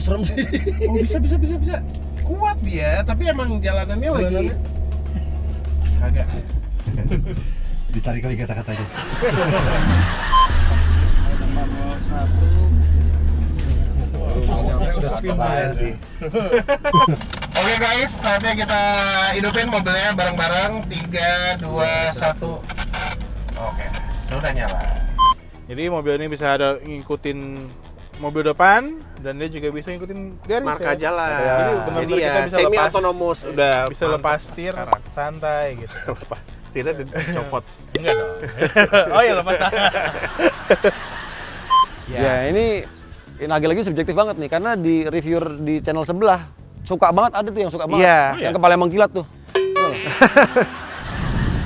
Kok serem sih? Oh bisa. Kuat dia, tapi emang jalanannya lagi kagak. Ditarik lagi kata-katanya. Sudah spin sih. Oke guys, saatnya kita hidupin mobilnya bareng-bareng. 3, 2, 1. Oke, sudah nyala. Jadi mobil ini bisa ada ngikutin mobil depan dan dia juga bisa ngikutin garis Marka ya. jalan. Jadi benar-benar Jadi kita ya bisa semi lepas, autonomous udah bisa lepas setir sekarang. santai gitu. Lepas setirnya dicopot. Enggak dong. Oh ya lepas tangan. Ya ini lagi-lagi subjektif banget nih karena di reviewer di channel sebelah suka banget, ada tuh yang suka banget. Iya. Yang kepala mengkilat tuh.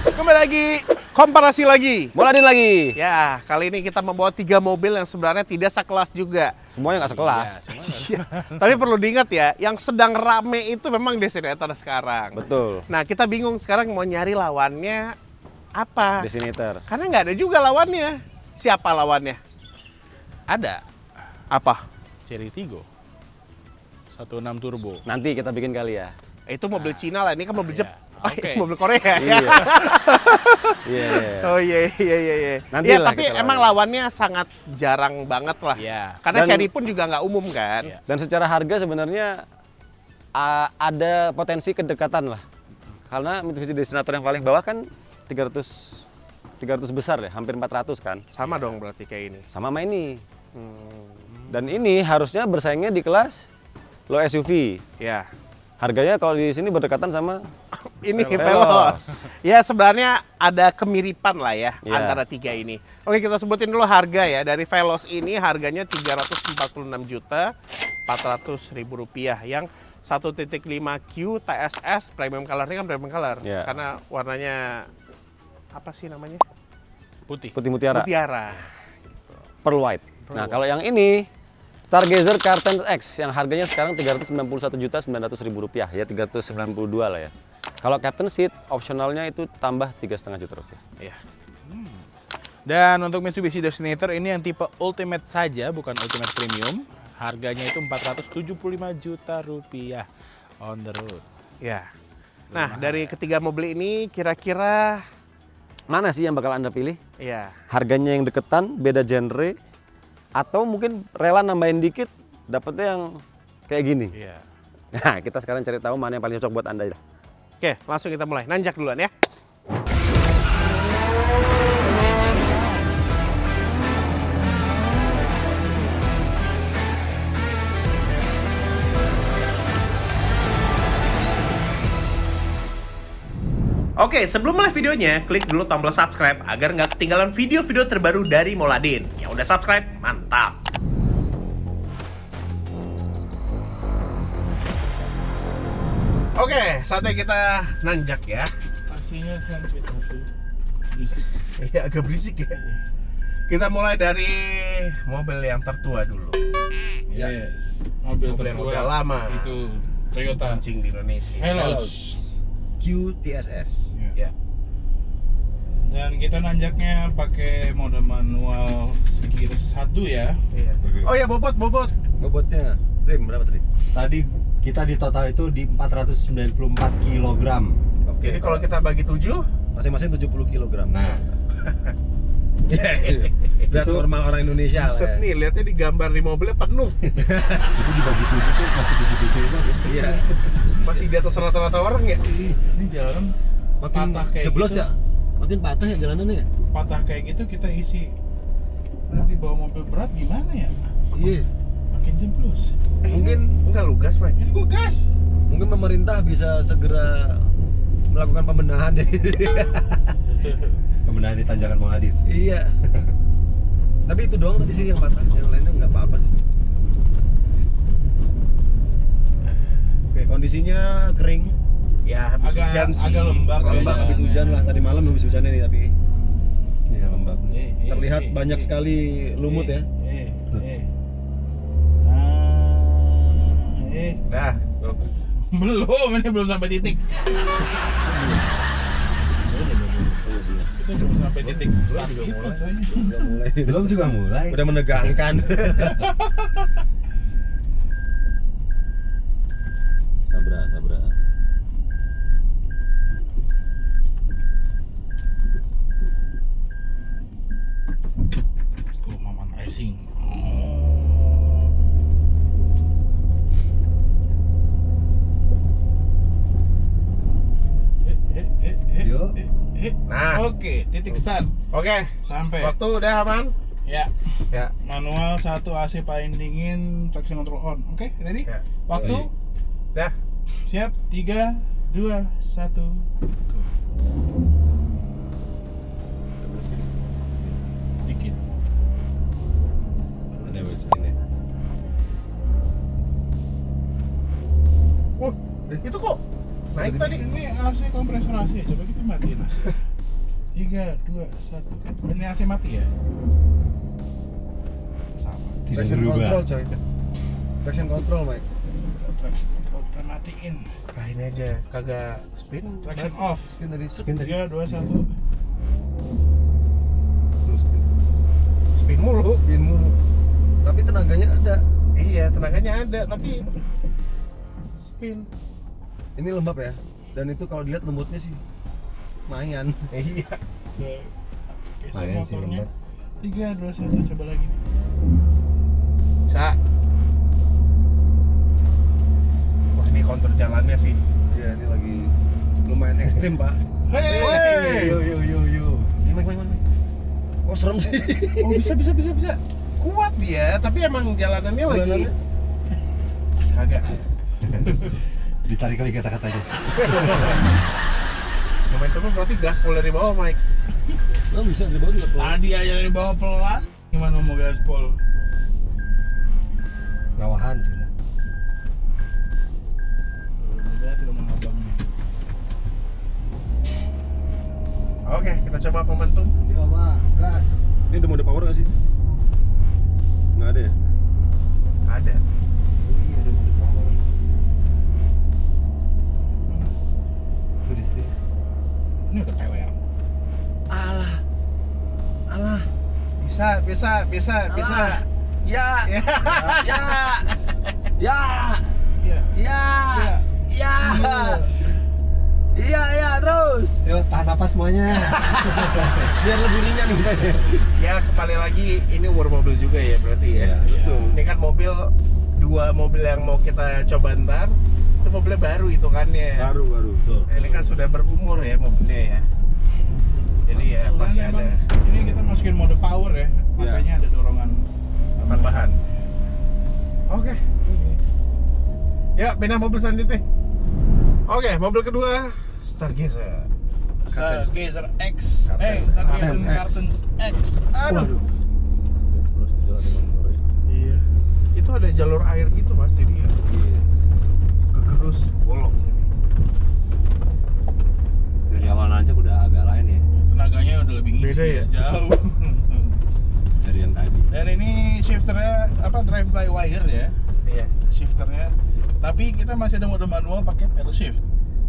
Kembali lagi, komparasi lagi. Moladin lagi. Ya, kali ini kita membawa 3 mobil yang sebenarnya tidak sekelas juga. Semuanya nggak sekelas. Iya. Tapi perlu diingat ya, yang sedang rame itu memang Destinator sekarang. Betul. Nah, kita bingung sekarang mau nyari lawannya apa. Destinator. Karena nggak ada juga lawannya. Siapa lawannya? Ada Apa? Cherry Tiggo 16 turbo. Nanti kita bikin kali ya. Itu mobil Cina lah, ini kan mobil iya. Jepang. Oke. Mobil Korea. Iya. Iya. Oh iya. Nanti Iya, lah tapi kita emang lawannya sangat jarang banget lah. Iya. Karena Dan- Cherry pun juga nggak umum kan. Iya. Dan secara harga sebenarnya ada potensi kedekatan lah. Karena Mitsubishi Destinator yang paling bawah kan 300 besar ya, hampir 400 kan. Sama dong berarti kayak ini. Sama ini. Dan ini harusnya bersaingnya di kelas low SUV. Ya. Harganya kalau di sini berdekatan sama Ini Veloz. Veloz. Ya sebenarnya ada kemiripan lah ya Iya. antara 3 ini. Oke, kita sebutin dulu harga ya. Dari Veloz ini harganya 346.400.000 rupiah. Yang 1.5Q TSS premium color ini kan premium color. Iya. Karena warnanya apa sih namanya? Putih. putih mutiara, Mutiara. pearl white. Nah, kalau yang ini Stargazer Carten X yang harganya sekarang 391.900.000 rupiah ya, 392 lah ya. Kalau Captain Seat opsionalnya itu tambah 3,5 juta rupiah. Iya. Dan untuk Mitsubishi Destinator ini yang tipe Ultimate saja, bukan Ultimate Premium. Harganya itu 475 juta rupiah on the road. Ya. Nah, dari ketiga mobil ini kira-kira Mana sih yang bakal Anda pilih? ya Harganya yang deketan, beda genre, atau mungkin rela nambahin dikit, dapetnya yang kayak gini. Iya. Nah, kita sekarang cari tahu mana yang paling cocok buat Anda. Oke, langsung kita mulai. Nanjak duluan ya. Oke, sebelum mulai videonya, klik dulu tombol subscribe agar nggak ketinggalan video-video terbaru dari Moladin. Yang udah subscribe, mantap! Oke, saatnya kita nanjak ya. Aksinya kan speed 1. Berisik. Iya, agak berisik ya. Kita mulai dari mobil yang tertua dulu. Yes. Mobil Mobil tertua lama. itu Toyota Launching di Indonesia. Veloz. QTSS. Ya. Dan kita nanjaknya pakai mode manual segir 1 ya. Iya. Oh ya, bobot. Bobotnya Rim berapa tadi? Tadi kita di total itu di 494 kg. Oke. Jadi kalau kita bagi 7, masing-masing 70 kg. Nah. Berat normal orang Indonesia Buset nih, lihatnya di gambar di mobilnya penuh. Itu dibagi 7 tuh masih 70 kg. Iya. Masih di atas rata-rata orang ya. Ini jalan Makin patah kayak jeblos gitu. ya. Makin patah ya jalanannya ya. Patah kayak gitu kita isi. Nanti bawa mobil berat gimana ya? Iya. Makin jeblos. Mungkin enggak lugas, Pak. Ini gua gas. mungkin pemerintah bisa segera melakukan pembenahan ya. Pembenahan di Tanjakan Moladin. Iya. Tapi itu doang tadi sih yang patah, yang lainnya nggak apa-apa sih. Oke, kondisinya kering. Ya, habis hujan sih. agak lembab. Agak lembab habis hujan lah, tadi malam habis hujannya nih tapi. Iya lembab. Terlihat banyak sekali lumut ya. Dah. Belum, ini belum sampai titik. Itu cuma sampai titik. Belum juga mulai. Udah menegangkan. Nah. Oke, titik start. Oke. Sampai. Waktu udah aman? Ya. Ya. Manual 1 AC paling dingin, traction control on. Oke, ready? Ya. Waktu. Dah. Siap. 3, 2, 1. Go. Dikit. Ada wheel spin-nya. Itu kok naik tadi. Ini AC kompresor AC. Coba kita matiin AC. 3, 2, 1. Ini AC mati ya? Sama. Tidak Traction berubah. control coy. Traction control, Mike. Traction control kita matiin. Kerahin aja, kagak spin. Traction off. Spin tadi. 3, 2, 1. Terus spin. Spin mulu. Spin mulu. Tapi tenaganya ada. Iya, tenaganya ada, tapi spin. Ini lembab ya. Dan itu kalau dilihat lembutnya sih lumayan. Iya. Geser Lumayan sih, motornya. lembab. 3, 2, 1. Coba lagi. Sa. Wah, ini kontur jalannya sih. Iya, ini lagi lumayan ekstrim, Pak. Hey! Yo. Ini Mike. Oh, serem sih. Oh, bisa. Kuat dia, tapi emang jalanannya lagi Jalanannya. kagak. Ditarik lagi kata-katanya. Momentumnya berarti gaspol dari bawah, Mike. Oh, bisa di bawah juga tuh. Tadi aja di bawah pelan. Gimana mau gaspol? Ngawahan sih. Nah. Lihat itu mengabangnya. Oke, kita coba momentum. Coba gas. Ini udah mode power nggak sih? Nggak ada ya? Ada. Iya, udah mode power. Itu di setir. Ini udah PWR. Alah. Bisa. Ya. Ya. Ya. Iya. Iya, terus. Yuk, tahan napas semuanya. Biar lebih ringan nih. Ya, kembali lagi ini umur mobil juga ya berarti ya. Iya, betul. Ini kan dua mobil yang mau kita coba ntar. Itu mobilnya baru hitungannya. Baru. Betul. Ini kan sudah berumur ya mobilnya ya. Jadi ya Dan masih emang ada ini kita masukin mode power ya. Makanya ada dorongan tambahan. Oke. Ya, pindah mobil selanjutnya. Oke, mobil kedua Stargazer. Stargazer X. Stargazer Cartons X. Aduh. Iya. Itu ada jalur air gitu Mas, jadi ya. Kegerus bolong. Dari awal nanjak udah agak lain ya. Tenaganya udah lebih ngisi. Beda ya? Jauh. Dari yang tadi. Dan ini shifternya drive by wire ya. Iya. Shifternya. Tapi kita masih ada mode manual pakai pedal shift.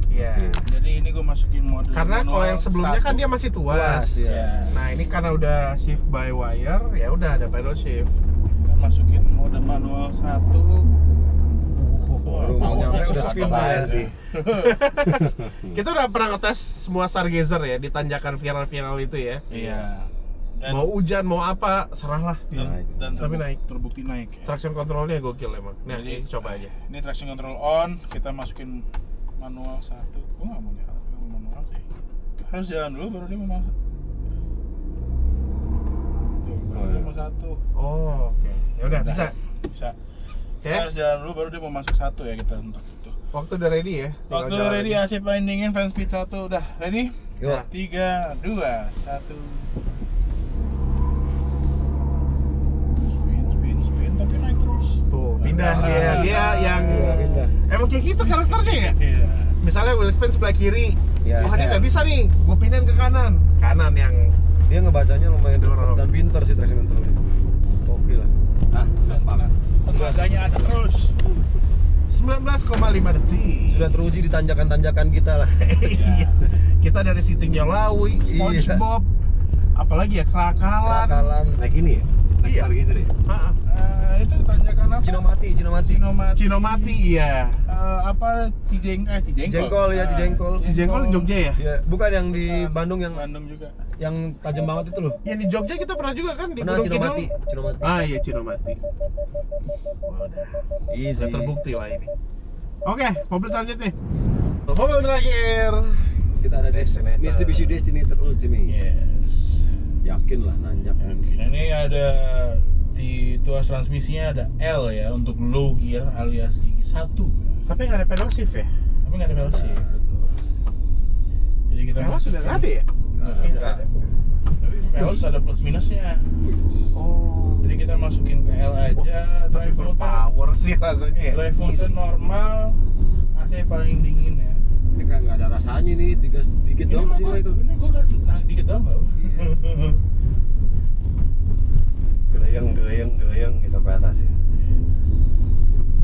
Iya. Jadi ini gue masukin mode Karena manual kalau yang sebelumnya kan dia masih tuas. Iya. Nah, ini karena udah shift by wire, ya udah ada pedal shift. Kita masukin mode manual 1. Baru mau nyampe udah spin Apaan ya. sih? Kita udah pernah ngetes semua Stargazer ya di tanjakan viral-viral itu ya. Iya. Dan, Mau hujan, mau apa, serahlah. dan Tapi naik. terbukti naik. Ya. Traction controlnya gokil emang. Nah, Jadi- ini coba aja. Ini traction control on, kita masukin manual 1. Gue nggak mau lihat manual sih. Harus jalan dulu baru dia mau masuk. Tuh, baru dia mau 1. Oh, oke. Ya udah bisa. Bisa. Oke. Harus jalan dulu baru dia mau masuk 1 ya kita untuk itu. Waktu udah ready ya. Tinggal Waktu jalan ready aja. AC paling dingin fan speed 1 udah ready? Yuk. 3, 2, 1. Spin tapi naik terus. Tuh, pindah dia. Dia yang Pindah. emang kayak gitu karakternya ya. Iya. Misalnya wheel spin sebelah kiri. Iya. Wah, dia nggak bisa nih. Gue pindahin ke kanan. Kanan yang Dia ngebacanya lumayan Dorong. dan pintar sih traction controlnya. Oke lah. Nah, gampang. Tenaganya ada terus. 19,5 detik. Sudah teruji di tanjakan-tanjakan kita lah. Iya. Kita dari Siting Jalawi, SpongeBob, apalagi ya Krakalan. Kakalan. Naik ini ya? Naik Iya. Stargazer ya? Ah, Itu tanjakan apa? Cinomati. Cinomati iya. Apa Cijengkol? Jengkol ya, Cijengkol. Cijengkol di Jogja ya? Ya, bukan yang di Bandung yang Bandung juga. tajam banget itu loh. Yang di Jogja kita pernah juga kan di Pernah Gunung Cinomati. Kidul. Ah iya Cinomati. Wah, udah Easy. terbukti lah ini. Oke, mobil selanjutnya. Mobil terakhir. Kita ada di Destinator. Mitsubishi Destinator Ultimate. Yes. Yakin lah nanjak. Ini ada di tuas transmisinya ada L ya untuk low gear alias gigi 1. Tapi nggak ada pedal shift ya? Tapi nggak ada pedal shift, betul. Jadi kita Pedal sudah nggak ada ya? Nggak ada. Tapi pedal ada plus minusnya. Oh. Jadi kita masukin ke L aja, drive mode Power sih rasanya ya. drive mode normal, AC paling dingin ya. Ini kan nggak ada rasanya nih, digas dikit doang sih Michael. Ini gua gas dikit doang bau. Gelayang kita ke atas ya.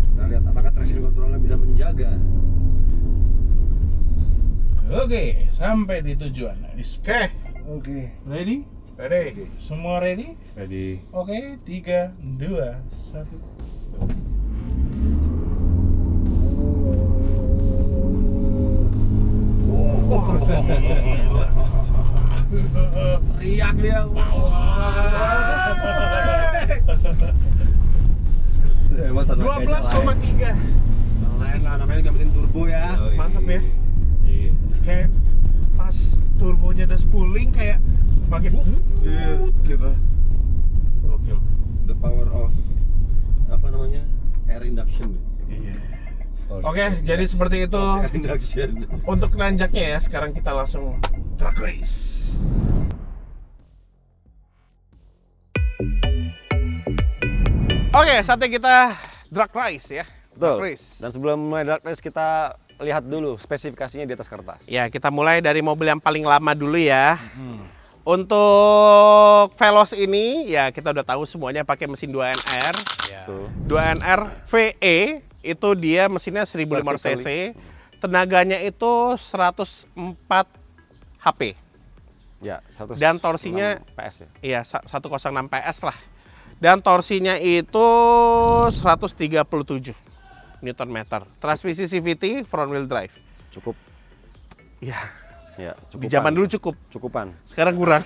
Kita lihat apakah traction controlnya bisa menjaga. Oke, sampai di tujuan. Oke. Ready? Ready. Semua ready? Jadi Oke, 3, 2, 1. Teriak dia. 12,3. Lain lah, namanya juga mesin turbo ya. Mantap ya. Iya. Kayak pas turbonya udah spooling kayak makin gitu. Gokil. The power of apa namanya? Air induction. Iya. Oke, jadi seperti itu Air induction. untuk nanjaknya ya. Sekarang kita langsung drag race. Oke, saatnya kita drag race ya. Betul. Drag race. Dan sebelum mulai drag race kita lihat dulu spesifikasinya di atas kertas. Ya, kita mulai dari mobil yang paling lama dulu ya. Untuk Veloz ini ya kita udah tahu semuanya pakai mesin 2NR. Ya. Tuh. 2NR VE itu dia mesinnya 1500 cc. Tenaganya itu 104 HP. Ya, 106 Dan torsinya PS ya. iya 106 PS lah. Dan torsinya itu 137 Nm. Transmisi CVT front wheel drive. Cukup. Ya, Ya, di zaman dulu cukup, cukupan. sekarang kurang.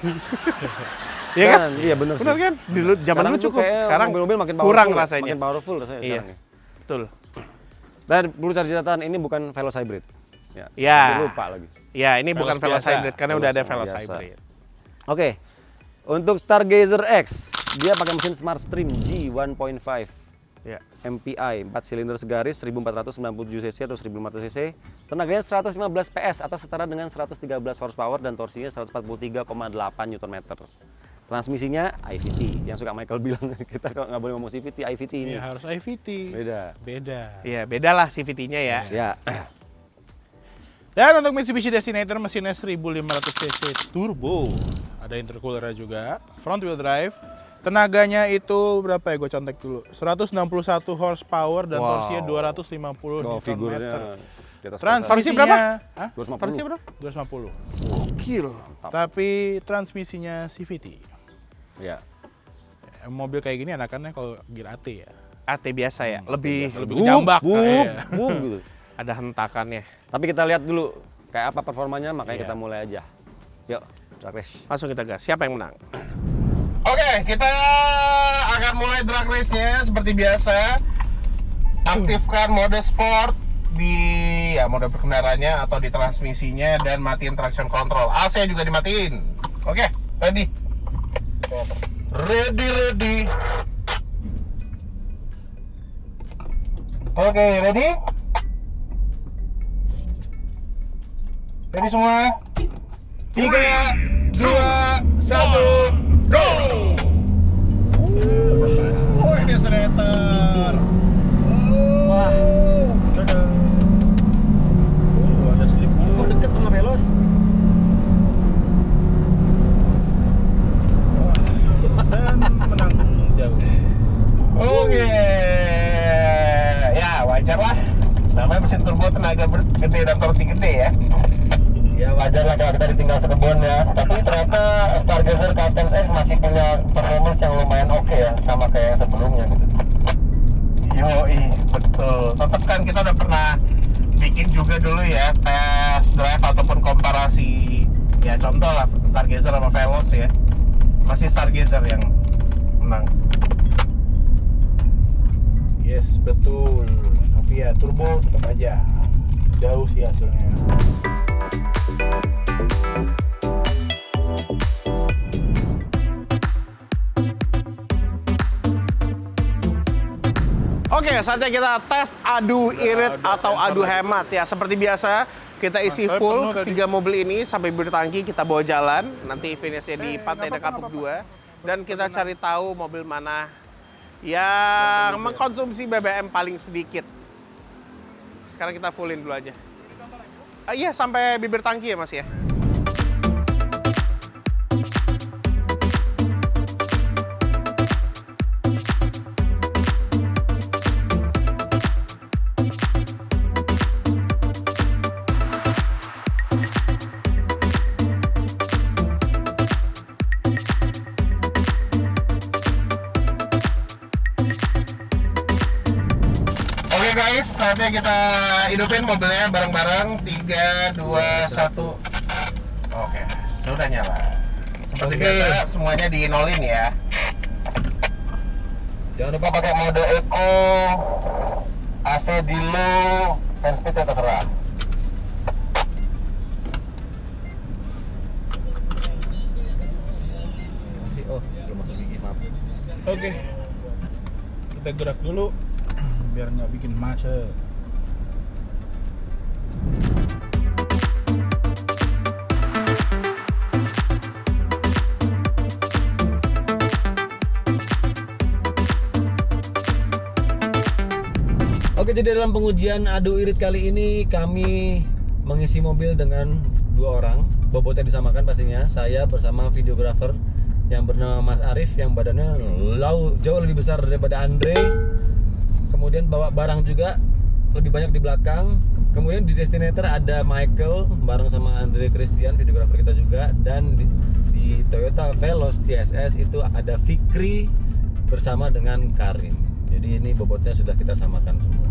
Iya kan? Iya benar sih. Benar kan? Dulu zaman Sekarang dulu tuh cukup, kayak sekarang mobil-mobil makin kurang powerful, rasanya. Makin powerful rasanya Iya. sekarang ya. Betul. Dan perlu cari catatan ini bukan Veloz hybrid. Ya. Ya. Tapi lupa lagi. Ya, ini bukan Veloz Veloz biasa. hybrid karena udah ada Veloz Veloz biasa. hybrid. Oke. Untuk Stargazer X, dia pakai mesin Smart Stream G 1.5 Ya. MPI 4 silinder segaris 1497 cc atau 1500 cc. Tenaganya 115 PS atau setara dengan 113 horsepower dan torsinya 143,8 Nm. Transmisinya IVT. Yang suka Michael bilang kita kok nggak boleh ngomong CVT, IVT ini. Iya, harus IVT. Beda. Beda. Iya, beda lah CVT-nya ya. Ya. Dan untuk Mitsubishi Destinator mesinnya 1500 cc turbo. Ada intercoolernya juga, front wheel drive. Tenaganya itu berapa ya, gue contek dulu. 161 horsepower dan Wow. torsinya 250 Oh, Nm. figurnya di atas Torsinya berapa? Hah? 250. Torsinya berapa? 250. Gokil. Tapi transmisinya CVT. Ya. Mobil kayak gini enakannya kalau gear AT ya. AT biasa ya, lebih Lebih jambak. Iya. Gitu. ada hentakannya. Tapi kita lihat dulu kayak apa performanya, makanya Iya. kita mulai aja. Yuk, drag race. Langsung kita gas. Siapa yang menang? Oke, kita akan mulai drag race-nya seperti biasa. Aktifkan mode sport di ya mode berkendaranya atau di transmisinya dan matiin traction control. AC juga dimatiin. Oke, ready. Ready. Oke, ready? Ready semua? 3, 2, 1, go! Oh, ini Destinator. Wah, ada slip. kok deket sama Veloz? Dan menang jauh. Oke. Ya, wajar lah. Namanya mesin turbo tenaga gede dan torsi gede ya. Ya wajar lah kalau kita ditinggal sekebun ya. Tapi ternyata Stargazer Captain X masih punya performance yang lumayan oke ya, sama kayak sebelumnya gitu. Yoi, betul. Tetap kan kita udah pernah bikin juga dulu ya test drive ataupun komparasi. Ya contoh lah Stargazer sama Veloz ya. Masih Stargazer yang menang. Yes, betul. Tapi ya turbo tetap aja jauh sih hasilnya. Oke, saatnya kita tes adu irit atau adu hemat ya. Seperti biasa, kita isi full 3 mobil ini sampai bertangki, kita bawa jalan. Nanti finishnya di Pantai Kapuk 2. Dan kita cari tahu mobil mana yang mengkonsumsi BBM paling sedikit. Sekarang kita fullin dulu aja. Iya, sampai bibir tangki ya Mas ya. Oke guys, saatnya kita hidupin mobilnya bareng-bareng. 3, 2, 1. Oke, sudah nyala. Seperti biasa, semuanya di nolin ya. Jangan lupa pakai mode eco, AC di low, 10 speed ya terserah. Oh, belum masuk gigi, maaf. Oke. Kita gerak dulu biar nggak bikin macet. Oke, jadi dalam pengujian adu irit kali ini kami mengisi mobil dengan 2 orang. Bobotnya disamakan pastinya. Saya bersama videografer yang bernama Mas Arif yang badannya jauh lebih besar daripada Andre. Kemudian bawa barang juga lebih banyak di belakang. Kemudian di Destinator ada Michael bareng sama Andre Christian, videografer kita juga. Dan di Toyota Veloz TSS itu ada Fikri bersama dengan Karim. Jadi ini bobotnya sudah kita samakan semua.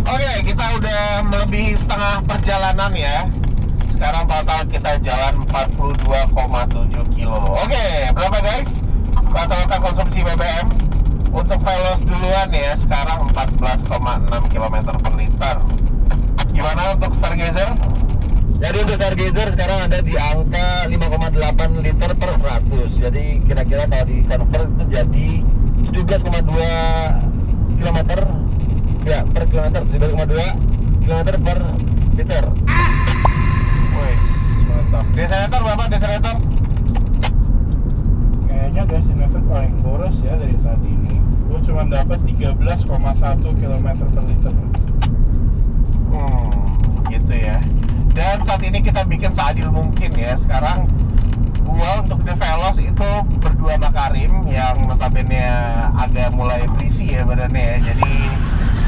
Oke, kita udah melebihi setengah perjalanan ya. Sekarang total kita jalan 42,7 kilo. Oke, berapa guys? Rata-rata konsumsi BBM untuk Veloz duluan ya. Sekarang 14,6 km per liter. Gimana untuk Stargazer? Jadi untuk Stargazer sekarang ada di angka 5,8 liter per 100. Jadi kira-kira kalau di convert itu jadi 17,2 km ya per kilometer, 17,2 km per liter. Wih, mantap. Desenator berapa desenator? Kayaknya Destinator paling boros ya dari tadi ini. Gue cuma dapat 13,1 km per liter. Gitu ya. Dan saat ini kita bikin seadil mungkin ya. Sekarang gua untuk The Veloz itu berdua sama Karim yang notabene agak mulai berisi ya badannya ya. Jadi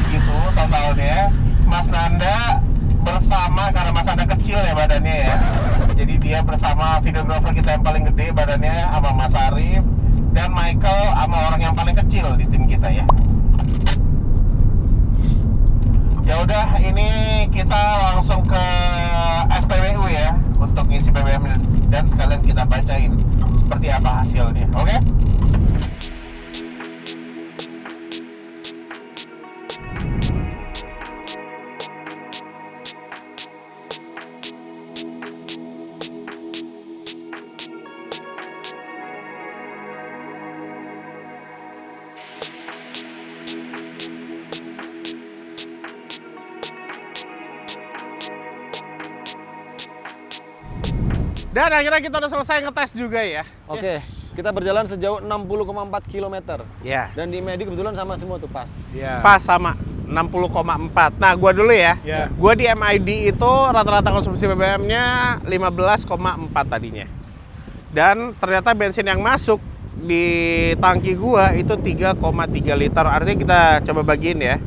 segitu totalnya. Mas Nanda bersama, karena Mas Nanda kecil ya badannya ya. Jadi dia bersama videografer kita yang paling gede badannya sama Mas Arif, dan Michael sama orang yang paling kecil di tim kita ya. Ya udah, ini kita langsung ke SPBU ya untuk ngisi BBM dan sekalian kita bacain seperti apa hasilnya. Oke? Dan akhirnya kita udah selesai ngetes juga ya. Oke, kita berjalan sejauh 60,4 km. Ya. Dan di Medi kebetulan sama semua tuh pas. Ya. Pas sama 60,4. Nah, gua dulu ya. Ya. Gua di MID itu rata-rata konsumsi BBM-nya 15,4 tadinya. Dan ternyata bensin yang masuk di tangki gua itu 3,3 liter. Artinya kita coba bagiin ya.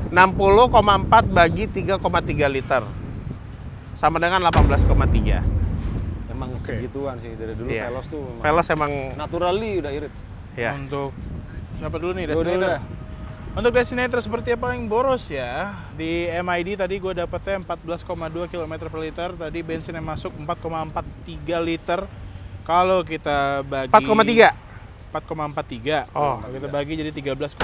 60,4 bagi 3,3 liter. Sama dengan 18,3. Emang segituan sih dari dulu Iya. Veloz tuh memang Veloz emang naturally udah irit. Ya. Untuk siapa dulu nih Gua dulu Destinator? dah. Untuk Destinator seperti yang paling boros ya. Di MID tadi gue dapetnya 14,2 km per liter. Tadi bensin yang masuk 4,43 liter. Kalau kita bagi 4,3? 4,43. Oh. Kalau kita bagi jadi 13,6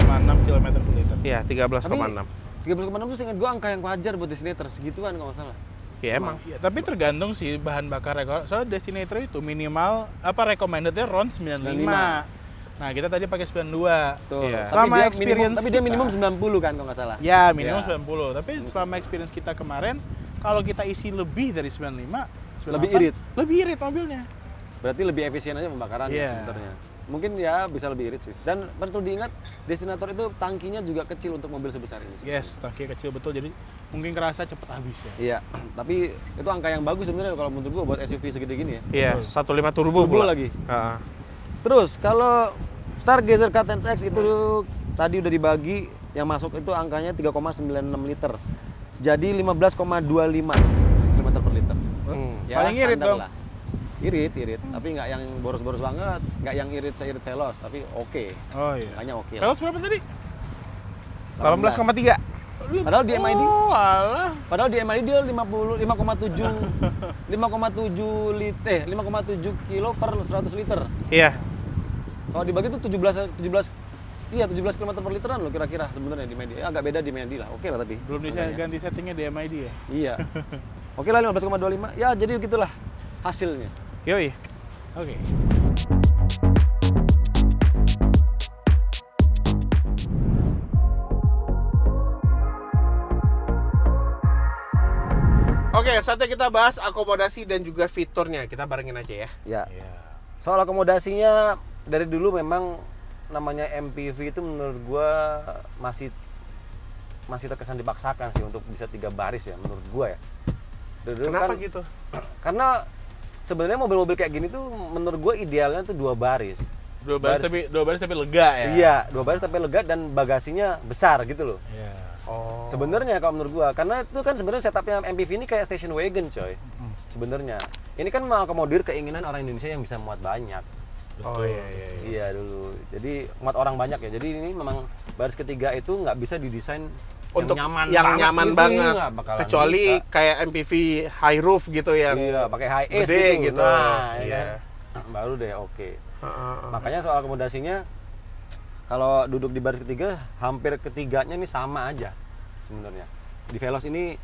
km per liter. Iya, 13,6. 13,6 tuh seingat gue angka yang wajar buat Destinator, segituan kalau nggak salah. Ya emang. Ya, tapi tergantung sih bahan bakarnya. Soalnya Destinator itu minimal recommendednya RON 95. Nah, kita tadi pakai 92. Tuh. Iya. Selama Tapi dia experience tapi dia kita- minimum 90 kan kalau nggak salah. Ya, minimum Ya. 90. Tapi selama experience kita kemarin, kalau kita isi lebih dari 95, 98, Lebih irit. Lebih irit mobilnya. Berarti lebih efisien aja pembakarannya Iya. sebenarnya. Mungkin ya bisa lebih irit sih. Dan perlu diingat, Destinator itu tangkinya juga kecil untuk mobil sebesar ini. sebenarnya. Yes, tangki kecil betul. Jadi mungkin kerasa cepet habis ya. Iya, tapi itu angka yang bagus sebenarnya kalau menurut gua buat SUV segede gini ya. Iya, 1.5 turbo Turbo pula. lagi. Heeh. Terus kalau Stargazer K10X itu tadi udah dibagi, yang masuk itu angkanya 3,96 liter. Jadi 15,25 km per liter. Ya, Paling irit standar dong. lah. Irit, tapi nggak yang boros-boros banget, nggak yang irit seirit Veloz, tapi oke. Oh iya. Makanya oke lah. Veloz berapa tadi? 18,3. Padahal di MID, Oh, alah. padahal di MID dia 5,7 kilo per 100 liter. Iya. Kalau dibagi tuh 17 km per literan loh kira-kira sebenarnya di MID. Ya, agak beda di MID lah. Oke lah tapi. Belum bisa Makanya. ganti settingnya di MID ya? Iya. Oke lah 15,25. Ya jadi gitulah hasilnya. Yoi. Oke. Oke, saatnya kita bahas akomodasi dan juga fiturnya. Kita barengin aja ya. Ya. Soal akomodasinya dari dulu memang namanya MPV itu menurut gua masih terkesan dipaksakan sih untuk bisa 3 baris ya menurut gua ya. Dari dulu Kenapa kan, gitu? Karena sebenarnya mobil-mobil kayak gini tuh menurut gua idealnya tuh 2 baris. Dua baris tapi lega ya? Iya, 2 baris tapi lega dan bagasinya besar gitu loh. Iya. Oh. Sebenarnya kalau menurut gua, karena itu kan sebenarnya setupnya MPV ini kayak station wagon coy. Sebenarnya ini kan mengakomodir keinginan orang Indonesia yang bisa muat banyak. Oh iya iya. Iya dulu. Jadi muat orang banyak ya. Jadi ini memang baris ketiga itu nggak bisa didesain Untuk yang nyaman gitu, banget. nggak bakalan Kecuali bisa. kayak MPV high roof gitu yang Iya, pakai high ace gede gitu. gitu. Nah, ya Iya. kan? Baru deh oke. Heeh. Makanya soal akomodasinya kalau duduk di baris ketiga hampir ketiganya nih sama aja sebenarnya. Di Veloz ini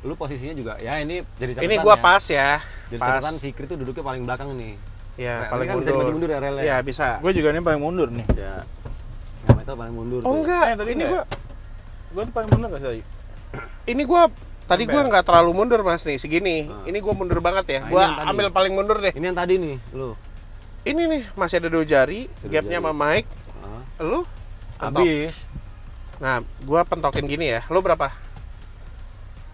lu posisinya juga ya ini jadi catatan Ini gua ya. pas ya. Jadi Pas. catatan Fikri tuh duduknya paling belakang nih. Ya, Relnya paling kan mundur. bisa dimaju mundur ya relnya. Iya, bisa. Gue juga ini paling mundur nih. Ya. Nah, itu paling mundur Oh tuh. enggak, tadi ini enggak. Gue tuh paling mundur gak sih? Ini gua tadi gua nggak terlalu mundur Mas nih, segini. Nah. Ini gua mundur banget ya. Nah, Gua ini yang tadi. ambil paling mundur deh. Ini yang tadi nih, lu. Ini nih masih ada 2 jari, Dua gapnya jari. sama mic. Hah? Lu pentok. Habis. Nah, gua pentokin gini ya. Lu berapa?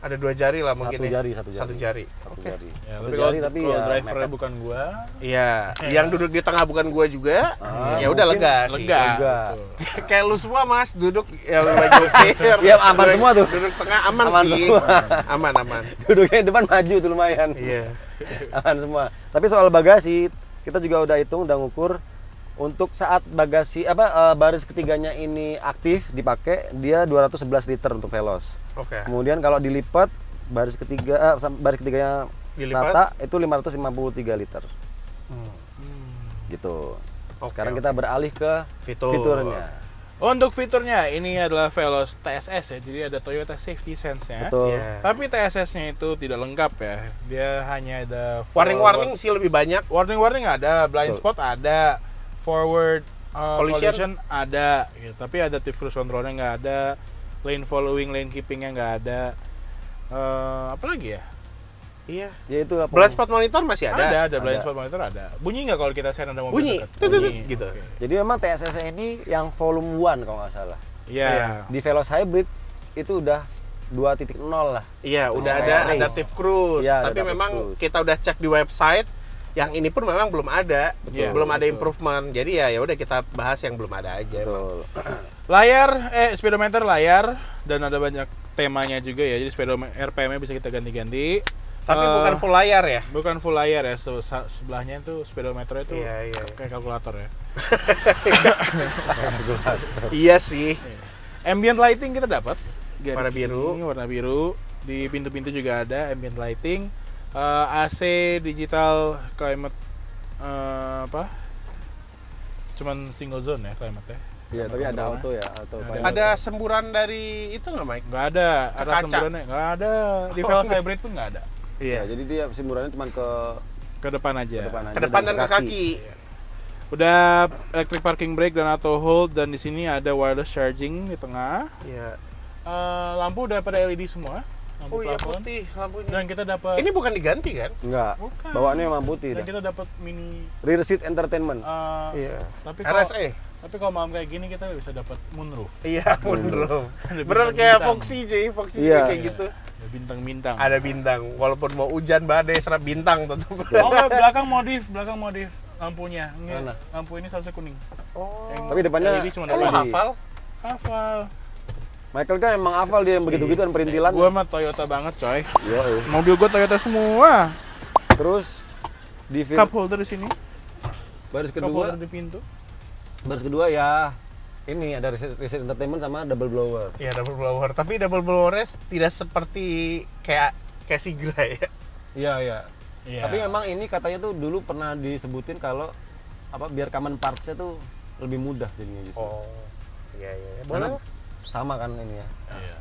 Ada 2 jari lah mungkin Satu ya. jari. Satu jari. Satu Oke. jari. Ya, Satu tapi jari tapi kalau ya drivernya mepet. bukan gua, Iya, yang duduk di tengah bukan gua juga. Ah, Ya udah mungkin lega sih. lega. Lega. Betul. Kayak lu semua Mas, duduk yang lagi nyetir. Iya, aman semua tuh. Duduk tengah aman, Aman sih. semua. Aman. Duduknya depan maju tuh lumayan. Iya. Aman semua. Tapi soal bagasi, kita juga udah hitung, udah ngukur. Untuk saat bagasi baris ketiganya ini aktif dipakai, dia 211 liter untuk Veloz. Oke. Kemudian kalau dilipat baris ketiganya Dilipat? rata itu 553 liter. Gitu. Oke, Sekarang oke. kita beralih ke Fitur. fiturnya. Untuk fiturnya, ini adalah Veloz TSS ya, jadi ada Toyota Safety Sense-nya. Betul. Iya. Tapi TSS-nya itu tidak lengkap ya, dia hanya ada Warning-warning sih lebih banyak. warning ada, blind Betul. spot ada, forward Collision. collision ada, gitu. Tapi adaptive cruise control-nya nggak ada, lane following, lane keeping-nya nggak ada. Apa lagi ya? Iya. Ya itu lah Blind pokoknya. spot monitor masih ada. Ada blind Ada. spot monitor ada. Bunyi nggak kalau kita send ada mobil Bunyi. dekat? Tut, tut, tut, Bunyi. gitu. Oke. Jadi memang TSS ini yang volume 1 kalau nggak salah. Iya. Di Veloz Hybrid itu udah 2.0 lah. Iya, udah Oh, ada race. adaptive cruise. Iya, Tapi adaptive memang cruise. kita udah cek di website, yang ini pun memang belum ada. Betul, belum ada betul. improvement. Jadi ya udah kita bahas yang belum ada aja. emang. Betul. Layar, speedometer layar, dan ada banyak temanya juga ya. Jadi speedometer RPM-nya bisa kita ganti-ganti. Tapi bukan full layar ya? Bukan full layar ya, sebelahnya itu speedometer itu Iya. kayak kalkulator ya. Iya sih. Ambient lighting kita dapat. Warna biru. Warna biru. Di pintu-pintu juga ada ambient lighting. AC digital climate cuman single zone ya climate-nya. Iya, tapi ada auto ya, auto. Ada semburan dari itu nggak, Mike? Nggak ada, Ke ada kaca? semburannya nggak ada. Di Veloz Hybrid pun nggak ada. Iya, jadi dia semburannya cuma Ke depan aja. Ke depan dan ke kaki. Udah electric parking brake dan auto hold, dan di sini ada wireless charging di tengah. Iya. Lampu udah pada LED semua. Lampu Oh iya, plafon. putih lampunya. Dan kita dapat Ini bukan diganti kan? Enggak. Bukan. Bawaannya memang putih. Dan dah. kita dapat mini Rear seat entertainment. Iya. tapi kalau RSE. tapi kalau malam kayak gini kita bisa dapat moonroof. Iya, mundur. Ada Bener bintang-bintang. kayak Foxy cuy, Foxy Iya. kayak gitu. Ada bintang-bintang. Ada bintang, walaupun mau hujan badai serap bintang tetap. Oh, enggak, belakang modif lampunya. Ini, Mana? lampu ini seharusnya kuning. Oh. Yang Tapi depannya LED cuma Kalau LED. hafal? Hafal. Michael kan emang hafal dia yang begitu-gitu dan perintilan. Gua mah Toyota banget, coy. Yo, Mobil gua Toyota semua. terus di Cup holder di sini, baris cup kedua, holder di pintu. baris kedua ya ini ada rear seat entertainment sama double blower. Iya, double blower. Tapi double blower tidak seperti kayak Sigra ya. Iya, iya. Iya. Tapi memang ini katanya tuh dulu pernah disebutin kalau biar common parts-nya tuh lebih mudah jadinya justru. Oh. Iya. Karena Boleh. sama kan ini ya. Iya.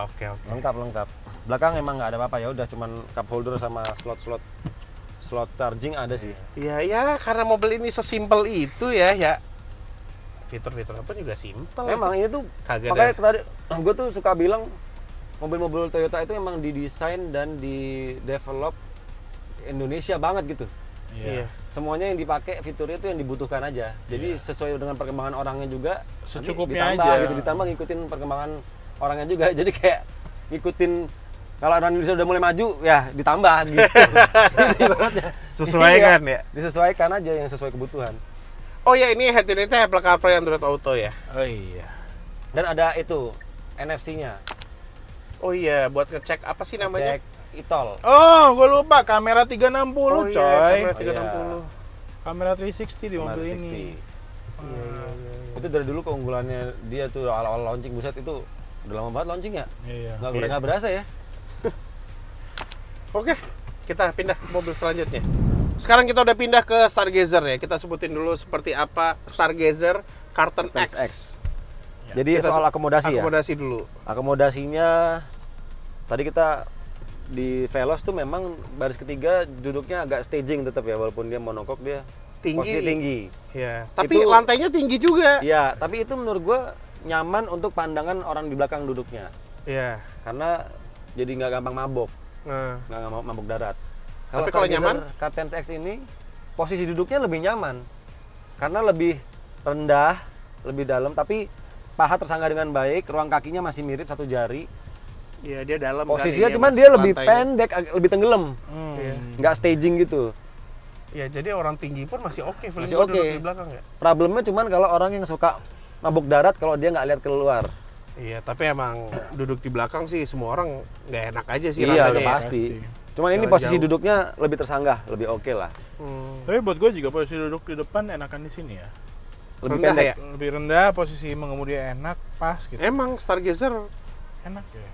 Oke. Lengkap. Belakang emang nggak ada apa-apa ya, udah cuman cup holder sama slot charging ada sih. Iya, karena mobil ini sesimpel itu ya. Fitur-fitur apa juga simpel. Emang ini tuh Kagak makanya tadi gue tuh suka bilang mobil-mobil Toyota itu emang didesain dan di develop Indonesia banget gitu. Iya. Semuanya yang dipakai fiturnya itu yang dibutuhkan aja. Jadi sesuai dengan perkembangan orangnya juga. nanti Secukupnya ditambah aja. gitu, ditambah ngikutin perkembangan orangnya juga. Jadi kayak ngikutin kalau orang Indonesia udah mulai maju ya ditambah gitu. Jadi ibaratnya Sesuaikan iya, ya. disesuaikan aja yang sesuai kebutuhan. Oh ya, ini head unitnya Apple CarPlay Android Auto ya. Oh iya. Dan ada itu NFC-nya. Oh iya, buat ngecek apa sih namanya? Cek e-tol. Oh, gue lupa kamera 360 Oh coy. iya, kamera 360. Iya. Kamera 360 di mobil ini. Iya. Itu dari dulu keunggulannya dia tuh awal-awal launching, buset itu udah lama banget launching ya. Iya. Nggak berasa ya. Oke, kita pindah ke mobil selanjutnya. Sekarang kita udah pindah ke Stargazer ya. Kita sebutin dulu seperti apa Stargazer Carten X. X. Jadi Kita soal akomodasi ya. Akomodasi dulu. Akomodasinya tadi kita di Veloz tuh memang baris ketiga duduknya agak staging tetap ya, walaupun dia monokok dia posisi tinggi. Ya, tapi Itu- lantainya tinggi juga. Iya, tapi itu menurut gua nyaman untuk pandangan orang di belakang duduknya. Iya. Karena jadi nggak gampang mabok, Nah, nggak mabok darat. Tapi kalau nyaman? Carten X ini posisi duduknya lebih nyaman karena lebih rendah, lebih dalam, tapi paha tersangga dengan baik, ruang kakinya masih mirip satu jari. iya dia dalam. Posisinya kan, cuman Mas, dia lebih lantainya. pendek, lebih tenggelam, Iya. nggak staging gitu. Ya, jadi orang tinggi pun masih oke. Feeling Masih gua oke. duduk di belakang ya. Problemnya cuman kalau orang yang suka mabuk darat kalau dia nggak lihat keluar. Iya, tapi emang duduk di belakang sih semua orang nggak enak aja sih Iya, rasanya. udah ya. pasti. Cuman ini Jalan posisi jauh. duduknya lebih tersanggah, lebih oke lah. Tapi buat gue juga posisi duduk di depan enakan di sini ya. Lebih Rendah pendek. ya? Lebih rendah, posisi mengemudi enak, pas gitu. Emang Stargazer Enak ya.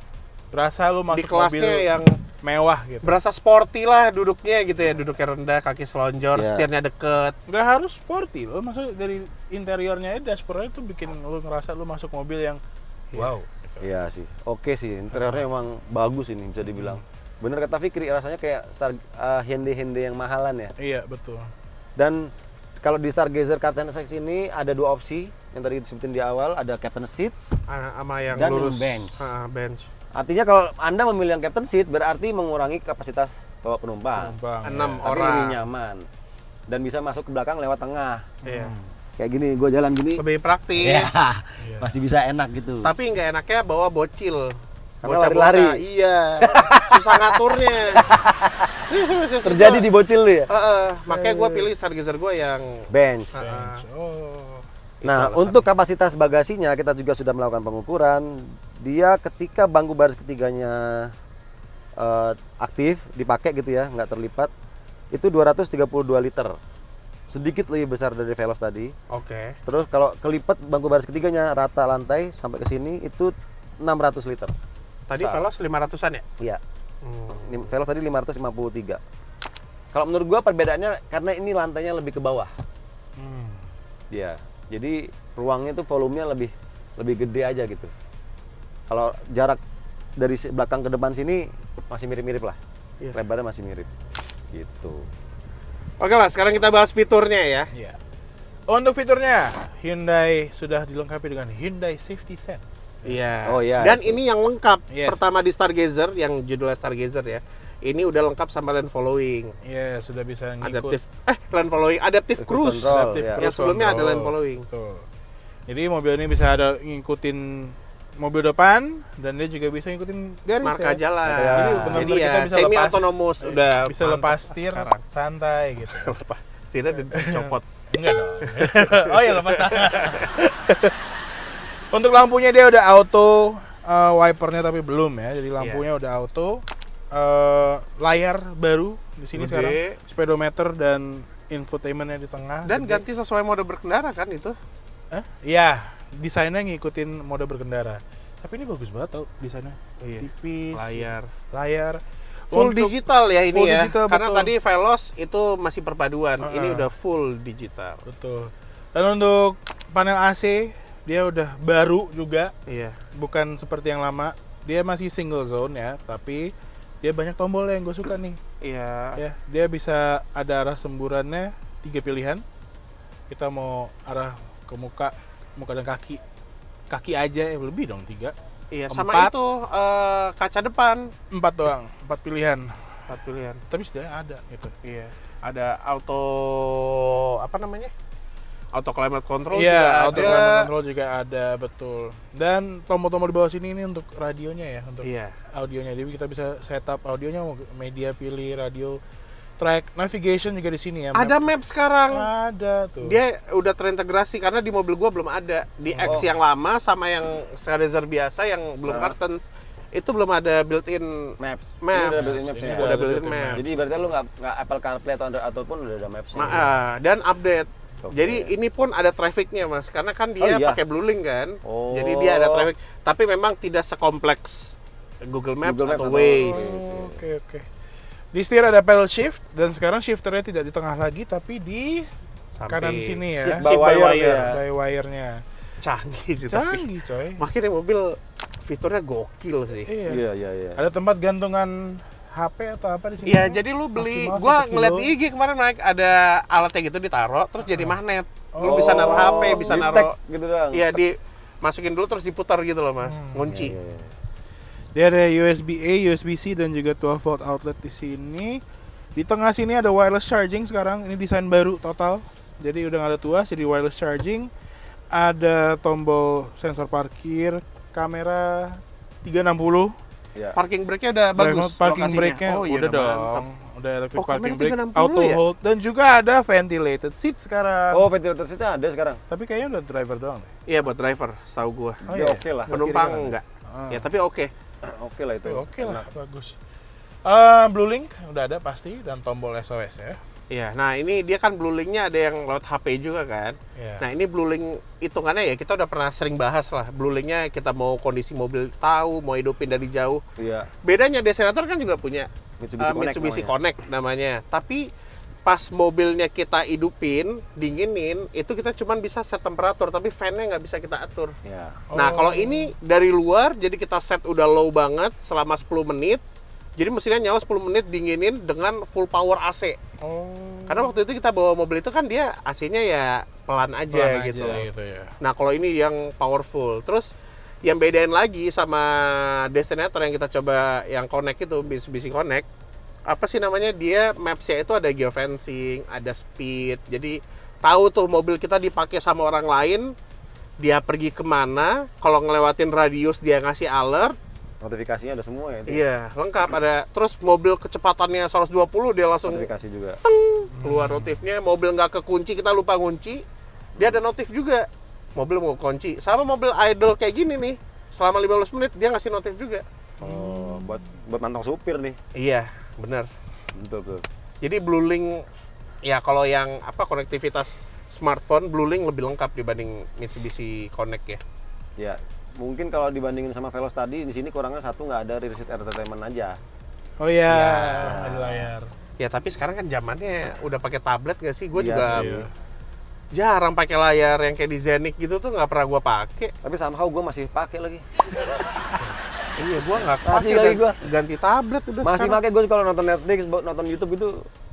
Berasa lu di masuk kelasnya mobil yang mewah gitu. berasa sporty lah duduknya gitu ya, duduknya rendah, kaki selonjor, Iya. setirnya deket. Nggak harus sporty loh, maksudnya dari interiornya aja, dashboardnya tuh bikin lu ngerasa lu masuk mobil yang wow. Gitu. Iya sih, oke sih. Interiornya emang bagus ini bisa dibilang. Bener kata Fikri, rasanya kayak Hyundai yang mahalan ya. Iya betul. Dan kalau di Stargazer Carten X ini ada dua opsi yang tadi disebutin di awal, ada captain seat. Sama yang Dan lurus. bench. Bench. Artinya kalau Anda memilih yang captain seat berarti mengurangi kapasitas bawa penumpang. Bang. 6 Tapi orang. lebih nyaman. Dan bisa masuk ke belakang lewat tengah. Iya. Kayak gini, gue jalan gini. Lebih praktis. Ya, masih bisa enak gitu. Tapi nggak enaknya bawa bocil. Karena Bocah-bocah, lari-lari. Iya. Susah ngaturnya. Terjadi di bocil lu ya? Makanya gue pilih Stargazer gue yang Bench. Bench. Oh. Nah, untuk kapasitas bagasinya kita juga sudah melakukan pengukuran. Dia ketika bangku baris ketiganya aktif dipakai gitu ya, nggak terlipat, itu 232 liter. Sedikit lebih besar dari Veloz tadi. Oke. Terus kalau kelipat bangku baris ketiganya rata lantai sampai ke sini itu 600 liter. Tadi Veloz 500-an ya? Iya. Veloz tadi 553. Kalau menurut gua perbedaannya karena ini lantainya lebih ke bawah. Iya. Jadi ruangnya tuh volumenya lebih gede aja gitu. Kalau jarak dari belakang ke depan sini masih mirip-mirip lah. Iya. Lebarnya masih mirip. Gitu. Oke lah, sekarang kita bahas fiturnya ya. Iya. Untuk fiturnya, Hyundai sudah dilengkapi dengan Hyundai Safety Sense. Iya. Oh, iya, Dan itu. ini yang lengkap. Yes. Pertama di Stargazer, yang judulnya Stargazer ya. Ini udah lengkap sama lane following. Iya, sudah bisa ngikut. Lane following, adaptive cruise. Control, Adaptive ya. Yang cruise sebelumnya ada control. lane following. Betul. Jadi mobil ini bisa ada ngikutin mobil depan dan dia juga bisa ngikutin garis Marka ya. jalan. Marka jalan. Jadi Jadi benar-benar ya, kita bisa semi lepas autonomous udah bisa mantap lepas setir sekarang. santai gitu. Lepas setirnya dicopot. Enggak dong. Oh iya lepas tangan. Untuk lampunya dia udah auto, wipernya tapi belum ya. Jadi lampunya udah auto. Layar baru di sini Gede. sekarang, speedometer dan infotainmentnya di tengah. Dan gede. ganti sesuai mode berkendara kan itu. Iya, desainnya ngikutin mode berkendara. Tapi ini bagus banget tau desainnya. Iya. Tipis. Layar. Full Full digital ya ini full ya. digital, Karena betul. tadi Veloz itu masih perpaduan. Ini udah full digital. Betul. Dan untuk panel AC dia udah baru juga, Iya. bukan seperti yang lama. Dia masih single zone ya, tapi dia banyak tombol yang gue suka nih. Iya. Ya, dia bisa ada arah semburannya 3 pilihan. Kita mau arah ke muka dan kaki. Kaki aja lebih dong 3. Iya, sama 4. itu kaca depan 4 doang, 4 pilihan. 4 pilihan. Tapi setidaknya ada gitu. Iya. Ada auto apa namanya? Auto climate control Iya, juga auto ada. climate control juga ada, betul. Dan tombol-tombol di bawah sini ini untuk radionya ya, untuk Iya. audionya. Jadi kita bisa setup audionya, mau media pilih, radio, track, navigation juga di sini ya. Ada map sekarang. Ada tuh. Dia udah terintegrasi karena di mobil gua belum ada. Di X yang lama sama yang Stargazer biasa yang belum curtains itu belum ada built-in Maps. Maps. Ini udah built-in maps Ini ya. udah built-in maps. Jadi berarti lu nggak Apple CarPlay atau Android Auto pun udah ada maps. Dan update. Oke. Jadi ini pun ada trafficnya mas, karena kan dia Oh, iya? pakai Bluelink kan. Oh. Jadi dia ada traffic, tapi memang tidak sekompleks Google Maps Google Maps atau atau Waze. Oh, oke. Di setir ada pedal shift dan sekarang shifternya tidak di tengah lagi tapi di Samping. kanan sini ya. Shift by wire. ya. By wire-nya. Canggih sih tapi. Canggih coy. Makin mobil fiturnya gokil sih. Iya. Iya. Ada tempat gantungan HP atau apa di sini? Iya, jadi lu beli, Maksimal gua 1 kilo. ngeliat di IG kemarin naik ada alatnya gitu ditaruh, terus jadi magnet. Lu Oh. bisa naruh HP, bisa Di naruh, tag gitu doang. iya dimasukin dulu terus diputar gitu loh mas, ngunci. Iya. Dia ada USB-A, USB-C dan juga 12 volt outlet di sini. Di tengah sini ada wireless charging sekarang. Ini desain baru total. Jadi udah nggak ada tuas, jadi wireless charging. Ada tombol sensor parkir, kamera 360. Iya. Parking brake-nya udah bagus. Drive mode parking lokasinya. brake-nya Oh, iya, udah dong. mantap. Udah electric Oh, parking kamera brake, 360 auto ya? hold dan juga ada ventilated seat sekarang. Oh, ventilator seatnya ada sekarang. Tapi kayaknya udah driver doang deh. Iya buat driver, setahu gua. Oh, Ya, iya. oke lah. Penumpang kiri kanan. enggak. Ah. Ya tapi oke. Oke lah itu. Oke lah, bagus. Bluelink udah ada pasti dan tombol SOS ya. Iya, nah ini dia kan Bluelink-nya ada yang lewat HP juga kan. Iya. Nah ini Bluelink hitungannya ya kita udah pernah sering bahas lah. Bluelink-nya kita mau kondisi mobil tahu, mau hidupin dari jauh. Iya. Bedanya Desenator kan juga punya Mitsubishi Connect Connect namanya. Tapi pas mobilnya kita hidupin, dinginin, itu kita cuma bisa set temperatur, tapi fan-nya nggak bisa kita atur. Iya. Nah kalau ini dari luar, jadi kita set udah low banget selama 10 menit. Jadi mesinnya nyala 10 menit dinginin dengan full power AC. Oh. Karena waktu itu kita bawa mobil itu kan dia AC-nya ya pelan aja gitu. ya. Nah kalau ini yang powerful. Terus yang bedain lagi sama Desenator yang kita coba yang Connect itu, Mitsubishi Connect, apa sih namanya, dia maps-nya itu ada geofencing, ada speed. Jadi tahu tuh mobil kita dipakai sama orang lain, dia pergi kemana, kalau ngelewatin radius dia ngasih alert. Notifikasinya ada semua ya. itu. Iya, lengkap ada. Terus mobil kecepatannya 120 dia langsung Notifikasi juga. keluar notifnya. Mobil nggak kekunci, kita lupa ngunci, dia ada notif juga. Mobil mau kunci. Sama mobil idle kayak gini nih, selama 15 menit dia ngasih notif juga. Oh, buat mantau supir nih. Iya, benar. Betul tuh. Jadi BlueLink ya kalau yang konektivitas smartphone BlueLink lebih lengkap dibanding Mitsubishi Connect ya. Ya, mungkin kalau dibandingin sama Veloz tadi, di sini kurangnya satu nggak ada rear entertainment aja. Oh iya, Ya. ada layar. Ya tapi sekarang kan zamannya udah pakai tablet gak sih? Gue Iya juga sih. jarang pakai layar yang kayak di Zenith gitu tuh, nggak pernah gue pakai. Tapi somehow gue masih pakai lagi. Iya, gue nggak Masih pakai lagi dan gua. ganti tablet udah Masih sekarang. pakai gue kalau nonton Netflix, nonton YouTube gitu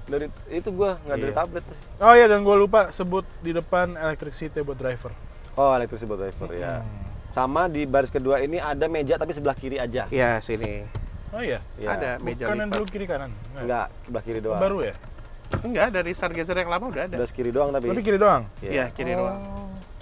dari itu gue nggak dari Iya. tablet. Oh iya, dan gue lupa sebut di depan electric seat buat driver. Oh, electric buat driver ya. Sama di baris kedua ini ada meja tapi sebelah kiri aja. Iya sini. Oh iya, Iya. Ada meja kanan lipat. dulu kiri kanan. Enggak, sebelah kiri doang. Baru ya? Enggak, dari Stargazer yang lama udah ada. Sebelah kiri doang tapi. Tapi kiri doang. Iya, kiri Oh. doang.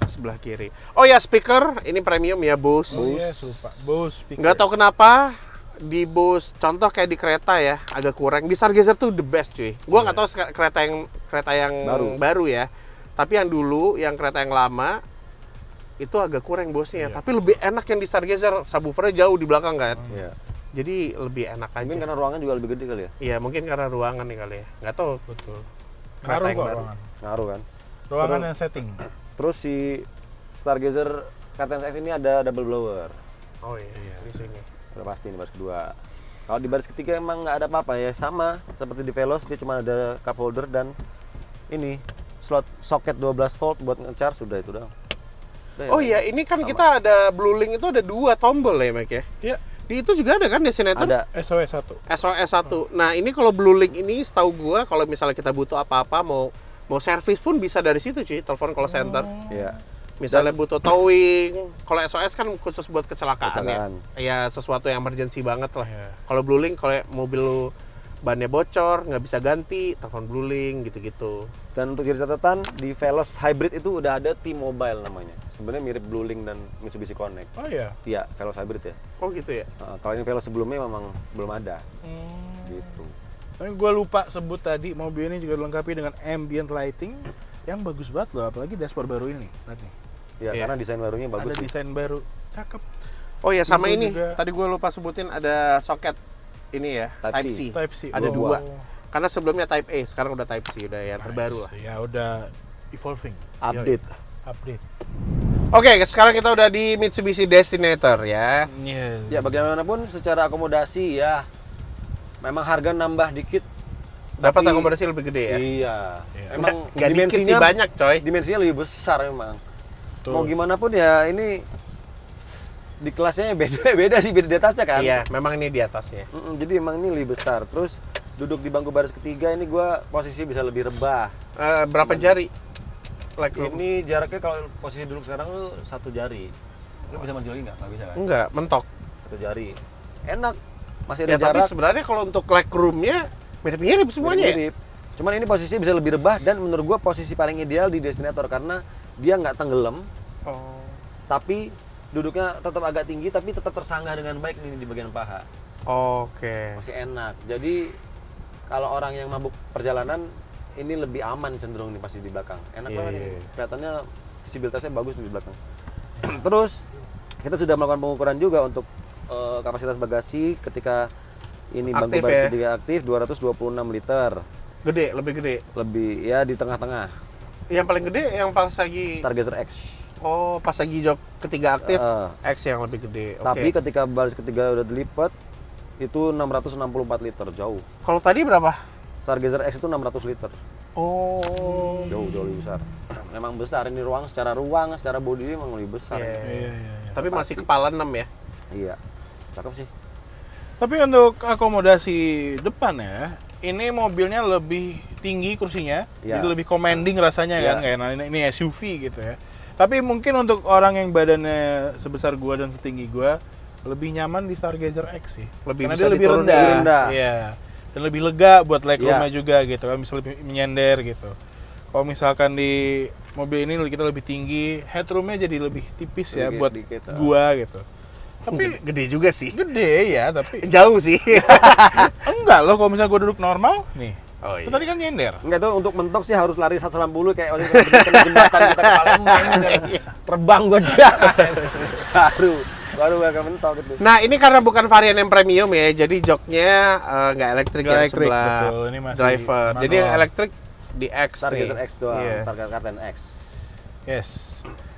Sebelah kiri. Oh ya, speaker ini premium ya, Bose. Oh yes, lupa. Bose speaker. Nggak tahu kenapa di Bose, contoh kayak di kereta ya, agak kurang. Di Stargazer tuh the best cuy. Gua nggak tahu kereta yang baru ya. Tapi yang dulu, yang kereta yang lama itu agak kurang Bose-nya. Iya. Tapi lebih enak yang di Stargazer. Subwoofernya jauh di belakang kan. Iya. Jadi lebih enak aja. Mungkin karena ruangan juga lebih gede kali ya. Iya, mungkin karena ruangan nih kali ya. Nggak tahu. Betul. Kereta Ngaruh yang kok baru. ruangan. Ngaruh kan. Ruangan yang setting. Terus si Stargazer Cartens X ini ada double blower. Oh iya, di sini. Udah pasti ini baris kedua. Kalau di baris ketiga emang nggak ada apa-apa ya, sama seperti di Veloz, dia cuma ada cup holder dan ini slot soket 12 volt buat nge-charge, sudah itu doang. Udah ya, Oh iya, ini kan Sama. kita ada BlueLink itu ada 2 tombol ya, Mike ya? Iya. Di itu juga ada kan Destinator? ada. SOS 1. SOS 1. Nah, ini kalau BlueLink ini setahu gua kalau misalnya kita butuh apa-apa mau servis pun bisa dari situ cuy, telepon call center. Iya. Misalnya butuh towing, kalau SOS kan khusus buat kecelakaan, Kecelakaan. ya. Ya sesuatu yang emergency banget lah. Iya. Kalau BlueLink kalau mobil lu bannya bocor, nggak bisa ganti, telepon BlueLink gitu-gitu. Dan untuk jadi catatan, di Veloz Hybrid itu udah ada T-Mobile namanya. Sebenarnya mirip BlueLink dan Mitsubishi Connect. Oh iya. Iya, Veloz Hybrid ya. Oh gitu ya? Kalau ini Veloz sebelumnya memang belum ada. Gitu. Tapi gue lupa sebut tadi, mobil ini juga dilengkapi dengan ambient lighting yang bagus banget loh, apalagi dashboard baru ini. Lihat nih. Ya, Iya. karena desain barunya bagus Ada sih. desain baru, cakep. Oh ya, sama Itu ini. juga- Tadi gue lupa sebutin ada soket ini ya, Type Type C. C. Type C. Ada Oh. 2. Karena sebelumnya Type A, sekarang udah Type C, udah yang terbaru lah. Ya udah evolving. Update. Update. Oke, sekarang kita udah di Mitsubishi Destinator ya. Yes. Ya, bagaimanapun secara akomodasi ya memang harga nambah dikit. Dapat tapi- akomodasi lebih gede ya. Iya. Iya. Emang Nggak dikit sih, banyak coy. Dimensinya lebih besar memang. Tuh. Mau gimana pun ya ini di kelasnya beda sih, beda di atasnya kan. Iya, memang ini di atasnya. Jadi emang ini lebih besar. Terus duduk di bangku baris ketiga ini gua posisi bisa lebih rebah. Berapa jari? Legroom. Ini jaraknya kalau posisi duduk sekarang lu 1 jari. Lu bisa maju lagi nggak? Nggak bisa kan? Enggak, mentok. 1 jari. Enak. Masih ada Ya, tapi jarak. sebenarnya kalau untuk legroomnya mirip-mirip semuanya ya. Mirip-mirip. Cuman ini posisi bisa lebih rebah dan menurut gua posisi paling ideal di Destinator karena dia nggak tenggelam, Oh. tapi duduknya tetap agak tinggi tapi tetap tersanggah dengan baik nih di bagian paha. Oke. Masih enak. Jadi kalau orang yang mabuk perjalanan ini lebih aman cenderung nih pasti di belakang. Enak Iya, banget iya, nih. iya. Kelihatannya visibilitasnya bagus di belakang. Terus kita sudah melakukan pengukuran juga untuk kapasitas bagasi ketika ini bangku Aktif baris ya? ketiga aktif 226 liter. Gede, lebih gede. Lebih ya di tengah-tengah. Yang paling gede yang pas lagi Stargazer X. Oh, pas lagi jok ketiga aktif, Eh. X yang lebih gede. Oke. Tapi ketika baris ketiga udah dilipat itu 664 liter jauh. Kalau tadi berapa? Stargazer X itu 600 liter. Oh. Jauh lebih besar. Memang besar ini secara bodi memang lebih besar. Iya. Iya, iya. Tapi masih kepala 6 ya. Iya. Cakep sih. Tapi untuk akomodasi depan ya, ini mobilnya lebih tinggi kursinya, Iya. jadi lebih commanding rasanya Iya. kan, kayak ini SUV gitu ya. Tapi mungkin untuk orang yang badannya sebesar gua dan setinggi gua, lebih nyaman di Stargazer X sih. Lebih Karena bisa dia lebih diturunin. rendah. Lebih rendah. Iya. Dan lebih lega buat legroomnya Iya. juga gitu kan, bisa lebih menyender gitu. Kalau misalkan di mobil ini kita lebih tinggi, headroomnya jadi lebih tipis ya Lebih buat dikit, gua gitu. Tapi gede juga sih. Gede ya, tapi Jauh sih. enggak loh kalau misalnya gua duduk normal nih. Oh Itu tadi kan nyender. Enggak tuh untuk mentok sih harus lari 180 kayak waktu itu kena jembatan kita ke Palembang dan terbang gua dia. Baru Baru agak mentok itu. Nah, ini karena bukan varian yang premium ya, jadi joknya nggak elektrik Nggak yang elektrik, sebelah betul. Ini masih driver. Jadi yang manual. elektrik di X Stargazer nih. X doang, Iya. Stargazer Karten X. Yes.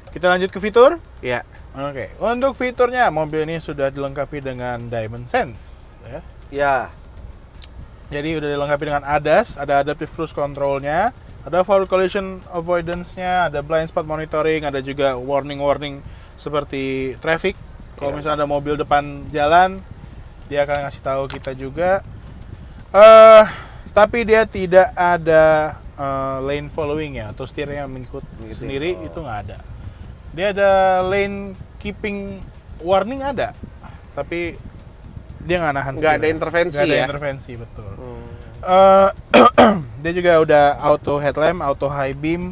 Kita lanjut ke fitur. Iya. Oke, untuk fiturnya mobil ini sudah dilengkapi dengan Diamond Sense ya. Ya, Jadi udah dilengkapi dengan ADAS, ada Adaptive Cruise Control-nya, ada Forward Collision Avoidance-nya, ada Blind Spot Monitoring, ada juga warning-warning seperti traffic. Kalau misalnya ada mobil depan jalan, dia akan ngasih tahu kita juga. Tapi dia tidak ada lane following ya, atau steering yang mengikut sendiri, itu nggak ada. Dia ada lane keeping warning ada, tapi dia nggak nahan Nggak ada setir. intervensi Nggak ada ya? intervensi, betul. Dia juga udah auto headlamp, auto high beam,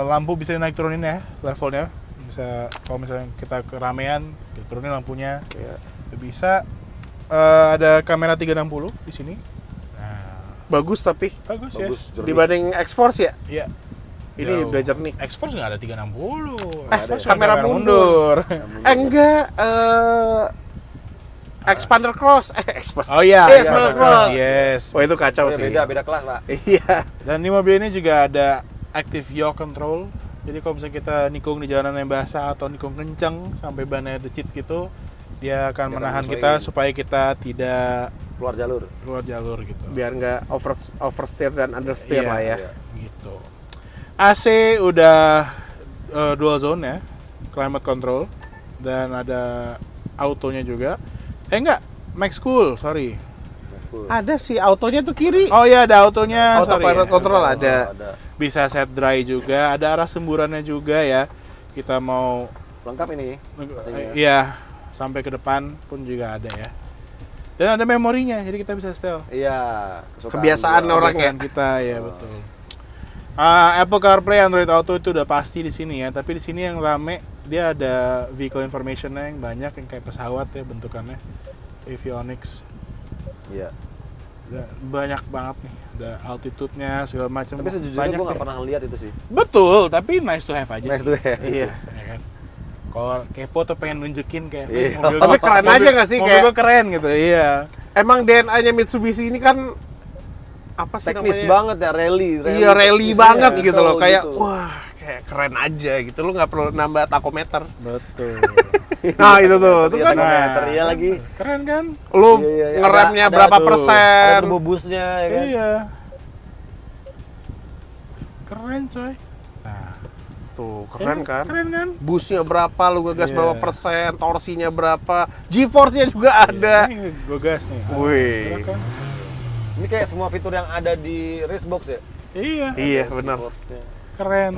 lampu bisa naik turunin ya levelnya. Bisa kalau misalnya kita keramaian, kita turunin lampunya. Bisa. Ada kamera 360 di sini. Bagus tapi Bagus, bagus. ya. dibanding X-Force ya. Iya. Ini Jauh. udah jernih. X-Force nggak ada 360. ada X-Force ya? Kamera mundur. Enggak. Expander Cross. Expander. Oh iya. Iya, Expander Cross. Yes. Wah itu kacau Oh, ya, sih. beda kelas, Pak. Iya. Dan di mobil ini juga ada active yaw control. Jadi kalau misalnya kita nikung di jalanan yang basah atau nikung kenceng sampai bannya decit gitu, dia akan Dia akan menahan menyesuaikan. kita supaya kita tidak Keluar jalur. keluar jalur gitu. Biar nggak oversteer dan understeer Iya, lah ya. iya. Gitu. AC udah dual zone ya, climate control, dan ada autonya juga. Enggak, Max Cool, sorry. Ada sih autonya tuh kiri. Oh iya, ada autonya. Autopilot sorry. control ada. Bisa set dry juga, ada arah semburannya juga ya. Kita mau Lengkap ini. pastinya. iya, sampai ke depan pun juga ada ya. Dan ada memorinya, jadi kita bisa setel. Iya, Kebiasaan gua. orang Kebiasaan kita ya, betul. Apple CarPlay, Android Auto itu udah pasti di sini ya. Tapi di sini yang rame dia ada vehicle information-nya yang banyak, yang kayak pesawat ya bentukannya, avionics. Iya. Banyak banget nih, ada altitude-nya segala macam. Tapi sejujurnya Banyak gue nggak deh. pernah ngeliat itu sih. Betul, tapi nice to have aja Nice sih. to have. Iya. Ya kan? Kalau kepo tuh pengen nunjukin kayak Iya. Tapi keren aja nggak sih, mobil kayak- gua keren gitu. Iya. Emang DNA-nya Mitsubishi ini kan apa sih Teknis namanya? banget ya, rally. Iya rally teknisnya. banget gitu loh, Betul, kayak gitu. wah kayak keren aja gitu, lu nggak perlu nambah takometer. Betul. Nah itu tuh, itu Iya, kan takometer, iya lagi. Keren kan? lu Iya, iya, iya. ngeremnya Ada- berapa ada persen. Ada turbo boost-nya ya kan. Iya. Keren coy. Tuh keren Ya, kan? Keren kan? Busnya berapa, lu ngegas Iya. berapa persen, torsinya berapa, G-force-nya juga ada. Ini gue gas nih. Wih. Keren kan? Ini kayak semua fitur yang ada di Racebox ya. Iya. Iya benar. Force-nya. Keren.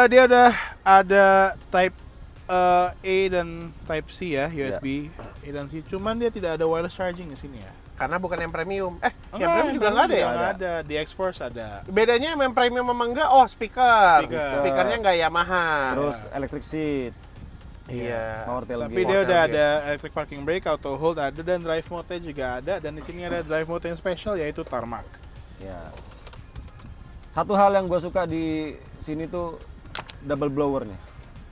Dia udah ada Type A dan Type C ya, USB A dan C. Cuman dia tidak ada wireless charging di sini ya. Karena bukan yang premium. Yang premium juga nggak ada ya? Nggak ada. Di X-Force ada. Bedanya yang premium sama enggak? Oh speaker. Speaker. Speakernya nggak Yamaha. Terus electric seat, Iya. power tailgate. Tapi dia udah tailgate. ada electric parking brake, auto hold ada, dan drive mode-nya juga ada. Dan di sini ada drive mode yang special yaitu tarmac. Ya. Satu hal yang gue suka di sini tuh double blower nih.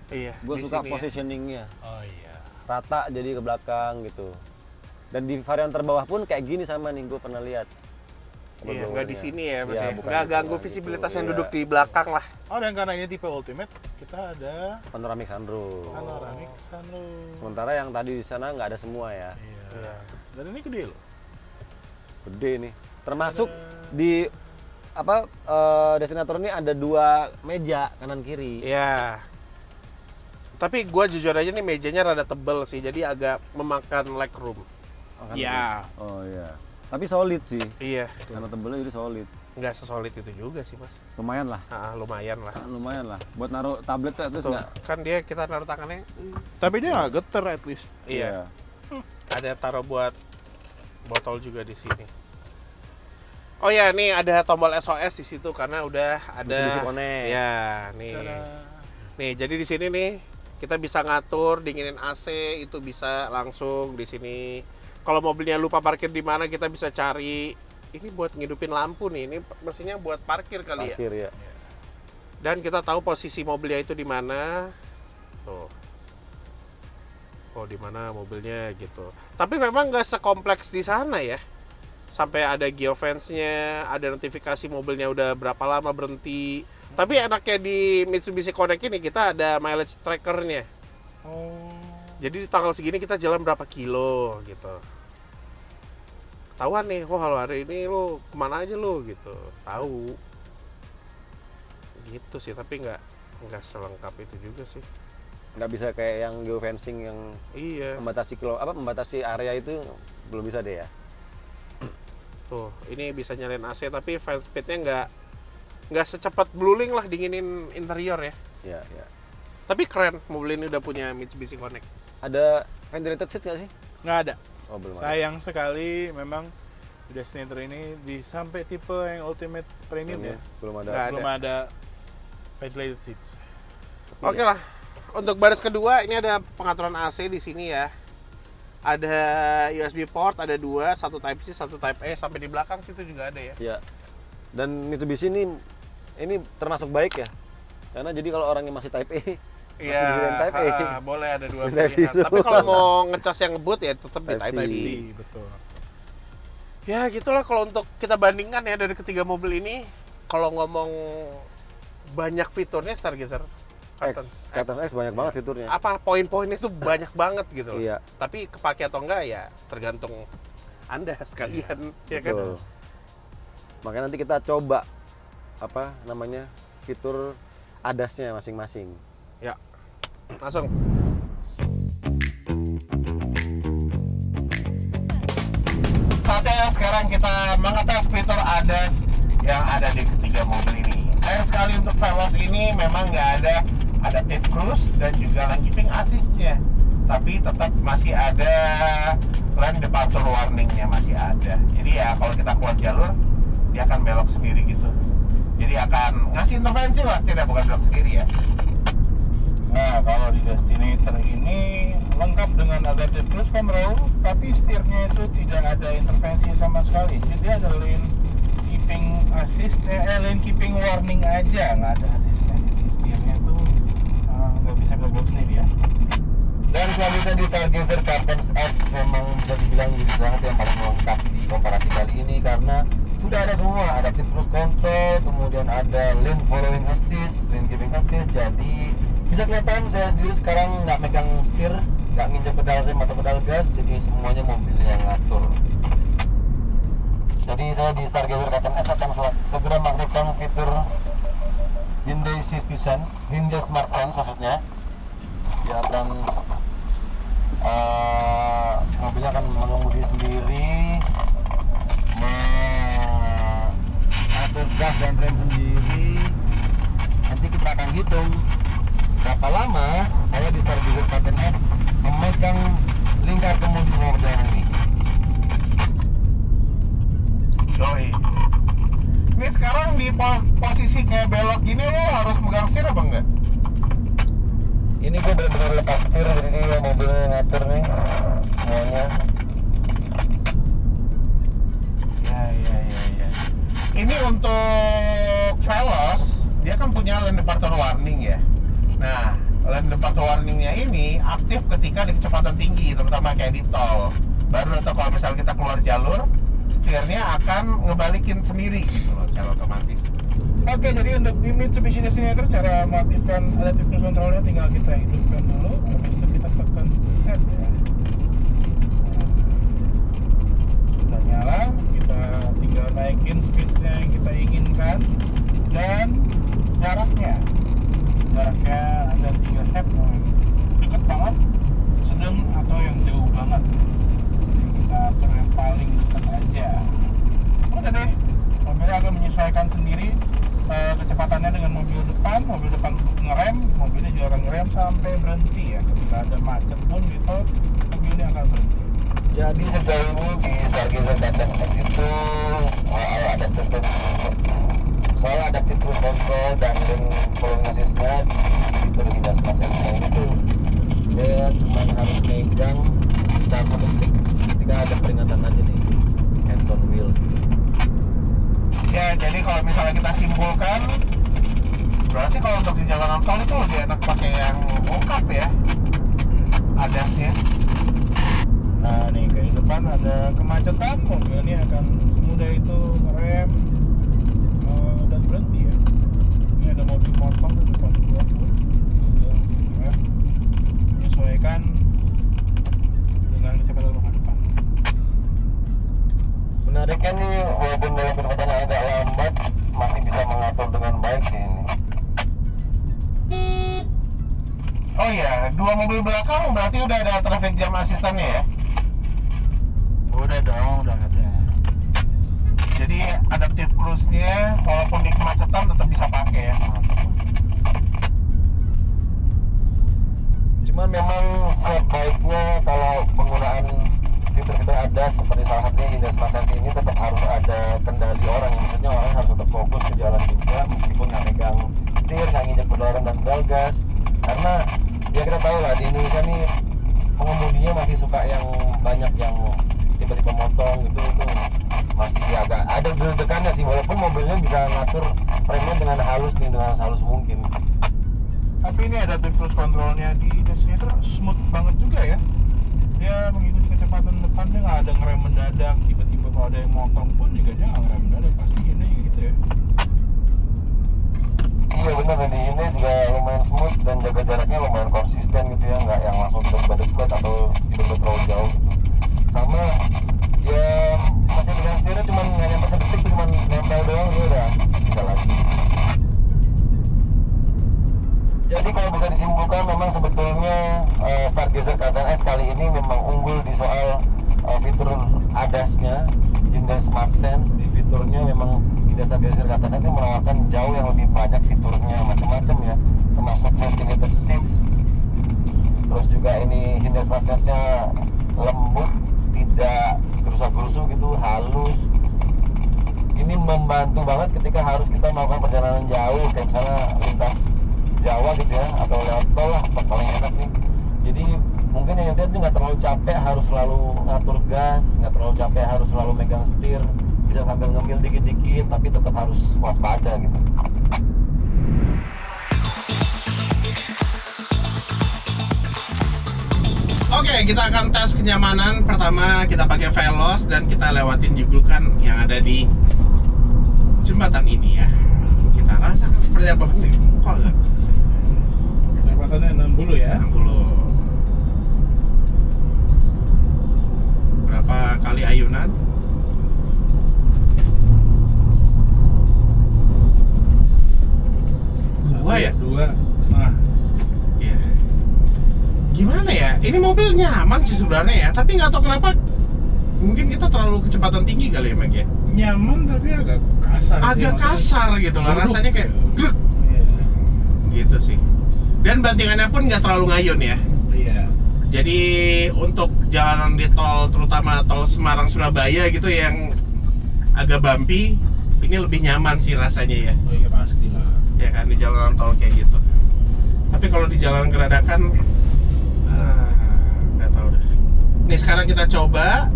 Iya. Gue di suka sini ya. positioningnya, Oh iya. rata jadi ke belakang gitu. Dan di varian terbawah pun kayak gini sama nih, gue pernah lihat. Double Iya, nggak blowernya. di sini ya, Mas Iya, ya. bukan Nggak di ganggu tengah visibilitas gitu. yang Iya. duduk di belakang lah. Oh, dan karena ini tipe ultimate, kita ada Panoramic sunroof. panoramic sunroof. Sementara yang tadi di sana nggak ada semua ya. Iya. Dan ini gede loh. Gede nih. Termasuk di apa destinator ini ada 2 meja kanan kiri. Iya. Tapi gua jujur aja nih mejanya rada tebel sih, jadi agak memakan legroom. Iya. Oh iya. Tapi solid sih. Iya. Karena tebelnya jadi solid. Nggak sesolid itu juga sih, Mas. Lumayan lah. Lumayan lah. Lumayan lah. Buat naruh tablet tuh terus Tuh, nggak. kan dia kita naruh tangannya. Tapi dia nggak geter at least. Iya. Ada taruh buat botol juga di sini. Oh ya, nih ada tombol SOS di situ karena udah ada. Mitsubishi Connect. Ya, nih. Tada. Nih, jadi di sini nih kita bisa ngatur dinginin AC itu bisa langsung di sini. Kalau mobilnya lupa parkir di mana kita bisa cari. Ini buat ngidupin lampu nih. Ini mesinnya buat parkir kali ya. Parkir ya. Dan kita tahu posisi mobilnya itu di mana. Tuh. oh di mana mobilnya gitu. Tapi memang nggak sekompleks di sana ya. Sampai ada geofence-nya, ada notifikasi mobilnya udah berapa lama berhenti. Tapi enaknya di Mitsubishi Connect ini kita ada mileage tracker-nya. Oh. Jadi di tanggal segini kita jalan berapa kilo gitu. Tahuan nih, oh kalau hari ini lo kemana aja lo gitu. Tahu. Gitu sih, tapi nggak selengkap itu juga sih. Nggak bisa kayak yang geofencing yang Iya. membatasi area itu belum bisa deh ya. Tuh, ini bisa nyalain AC tapi fan speed-nya nggak secepat Blueling lah dinginin interior ya. Iya, iya. Tapi keren, mobil ini udah punya Mitsubishi Connect. Ada ventilated seats nggak sih? Nggak ada. Oh, belum ada. Sayang sekali memang Destinator ini sampai tipe yang Ultimate Premium ya. Belum ada. Nggak Belum ada ventilated seats. Oke lah. Untuk baris kedua ini ada pengaturan AC di sini ya. Ada USB port, ada 2, satu Type C, satu Type A, sampai di belakang situ juga ada ya. Ya. Dan Mitsubishi ini termasuk baik ya. Karena jadi kalau orang yang masih Type A masih disediain Type A. Boleh ada 2 Type pilihan. C Tapi kalau mau ngecas yang ngebut ya tetap di Type Type C. C. Betul. Ya gitulah kalau untuk kita bandingkan ya dari ketiga mobil ini. Kalau ngomong banyak fiturnya Stargazer Carten X banyak banget fiturnya. apa poin-poinnya itu banyak banget gitu loh. Iya. Tapi kepake atau enggak ya tergantung Anda sekalian ya kan. Betul. Makanya nanti kita coba fitur ADAS-nya masing-masing. Ya. Langsung. Saatnya sekarang kita mengetes fitur ADAS yang ada di ketiga mobil ini. Sayang sekali untuk Veloz ini memang nggak ada adaptive cruise dan juga lane keeping assist-nya. Tapi tetap masih ada lane departure warning-nya masih ada. Jadi ya kalau kita keluar jalur, dia akan belok sendiri gitu. Jadi akan ngasih intervensi lah, setidaknya bukan belok sendiri ya. Nah, kalau di Destinator ini lengkap dengan adaptive cruise control, tapi setirnya itu tidak ada intervensi sama sekali. Jadi dia ada lane keeping assist, lane keeping warning aja, nggak ada asistnya. Jadi setirnya itu nggak bisa belok sendiri ya. Dan selanjutnya di Stargazer Carten X memang bisa dibilang jadi salah satu yang paling lengkap di komparasi kali ini karena sudah ada semua, adaptive cruise control, kemudian ada lane following assist, lane keeping assist. Jadi bisa kelihatan saya sendiri sekarang nggak megang setir, nggak nginjek pedal rem atau pedal gas, jadi semuanya mobil yang ngatur. Jadi saya di Stargazer Carten S akan segera mengaktifkan fitur Hyundai Safety Sense, Hyundai Smart Sense maksudnya. Dia akan mobilnya akan mengemudi sendiri, mengatur gas dan rem sendiri. Nanti kita akan hitung berapa lama saya di Stargazer Carten X memegang lingkar kemudi selama perjalanan ini. Doi. Ini sekarang di posisi kayak belok gini lo harus megang setir apa enggak? Ini gue benar-benar lepas setir, jadi mobilnya ngatur nih semuanya. Ya. Ini untuk Veloz, dia kan punya lane departure warning ya. Nah, lane departure warningnya ini aktif ketika di kecepatan tinggi, terutama kayak di tol. Baru atau kalau misalnya kita keluar jalur, setirnya akan ngebalikin sendiri gitu loh, secara otomatis. Oke, jadi untuk di Mitsubishi Destinator cara mengaktifkan adaptive cruise control-nya tinggal kita hidupkan dulu, habis itu kita tekan set ya. Sudah nyala, kita tinggal naikin speednya yang kita inginkan dan jaraknya ada 3 step, dekat banget, sedang atau yang jauh banget. Jadi kita atur yang paling dekat aja. Udah deh, mobilnya akan menyesuaikan sendiri kecepatannya dengan mobil depan ngerem, mobilnya juga akan ngerem sampai berhenti ya. Ketika ada macet pun di tol, mobilnya akan berhenti. Jadi sejauh ini di Stargazer Carten X itu soal adaptive cruise control dan lane following assist-nya fitur Hyundai Smart Sense-nya itu saya cuma harus megang sekitar 1 detik ketika ada peringatan aja nih, hands on wheels gitu. Ya, jadi kalau misalnya kita simpulkan, berarti kalau untuk di jalanan tol itu lebih enak pakai yang lengkap ya. adasnya. Nah nih kayak di depan ada kemacetan, mobil ini akan semudah itu ngerem dan berhenti ya. Ini ada mobil motong di depan gua tuh. Ya. Menyesuaikan dengan kecepatan roda depan. Menariknya nih, walaupun dalam kecepatan yang agak lambat, masih bisa mengatur dengan baik sih ini. Oh iya, dua mobil belakang berarti udah ada traffic jam asistannya ya? Udah dong, udah ada. Jadi adaptive cruise-nya walaupun di kemacetan tetap bisa pakai ya. Cuman memang sebaiknya kalau penggunaan fitur-fitur ADAS seperti salah satunya Hyundai Smart Sense ini tetap harus ada kendali orang. Maksudnya orang harus tetap fokus ke jalan juga meskipun nggak megang setir, nggak nginjek pedal dan pedal gas. Karena ya kita tahu lah di Indonesia nih pengemudinya masih suka yang banyak yang tiba-tiba motong gitu, itu masih agak ada deg-degannya sih, walaupun mobilnya bisa ngatur remnya dengan halus nih, dengan halus mungkin. Tapi ini adaptive cruise controlnya di Designator smooth banget juga ya. Dia mengikuti kecepatan depan, dia nggak ada ngerem mendadak. Tiba-tiba kalau ada yang motong pun juga dia nggak ngerem mendadak, pasti ini gitu ya. Iya benar, di ini juga lumayan smooth dan jaga jaraknya lumayan konsisten gitu ya, nggak yang langsung tiba-tiba dekat atau tiba-tiba terlalu jauh gitu. Sama ya masih dengan setirnya cuma nggak nyampe sedetik tuh, cuma nempel doang dia udah bisa lagi. Jadi kalau bisa disimpulkan memang sebetulnya Stargazer KTNX kali ini memang unggul di soal fitur ADAS-nya. Hyundai Smart Sense di fiturnya memang Hyundai Stargazer KTNX ini menawarkan jauh yang lebih banyak fiturnya, macam-macam ya, termasuk ventilated seats. Terus juga ini Hyundai Smart Sense-nya lembut, tidak gerusa-gerusu gitu, halus. Ini membantu banget ketika harus kita melakukan perjalanan jauh, kayak misalnya lintas Jawa gitu ya, atau lewat tol lah, paling enak nih. Jadi mungkin yang nanti nggak terlalu capek harus selalu ngatur gas, nggak terlalu capek harus selalu megang setir, bisa sambil ngemil dikit-dikit, tapi tetap harus waspada gitu. Oke, kita akan tes kenyamanan. Pertama kita pakai Veloz dan kita lewatin jeglukan yang ada di jembatan ini ya. Kita rasakan seperti apa. Kok agak Kecepatannya 60 ya. 60. Berapa kali ayunan? Dua ya? 2,5. Iya. Gimana ya? Ini mobil nyaman sih sebenarnya ya, tapi nggak tahu kenapa. Mungkin kita terlalu kecepatan tinggi kali ya, Meg ya? Nyaman tapi agak kasar sih, Agak maksudnya. kasar gitu loh, Duduk. rasanya kayak grek Iya. gitu sih. Dan bantingannya pun nggak terlalu ngayun ya. Iya. Jadi untuk jalanan di tol, terutama tol Semarang Surabaya gitu yang agak bumpy, ini lebih nyaman sih rasanya ya. Oh iya pastilah. Ya kan, di jalanan tol kayak gitu. Tapi kalau di jalan geradakan, nggak tahu deh. Nih sekarang kita coba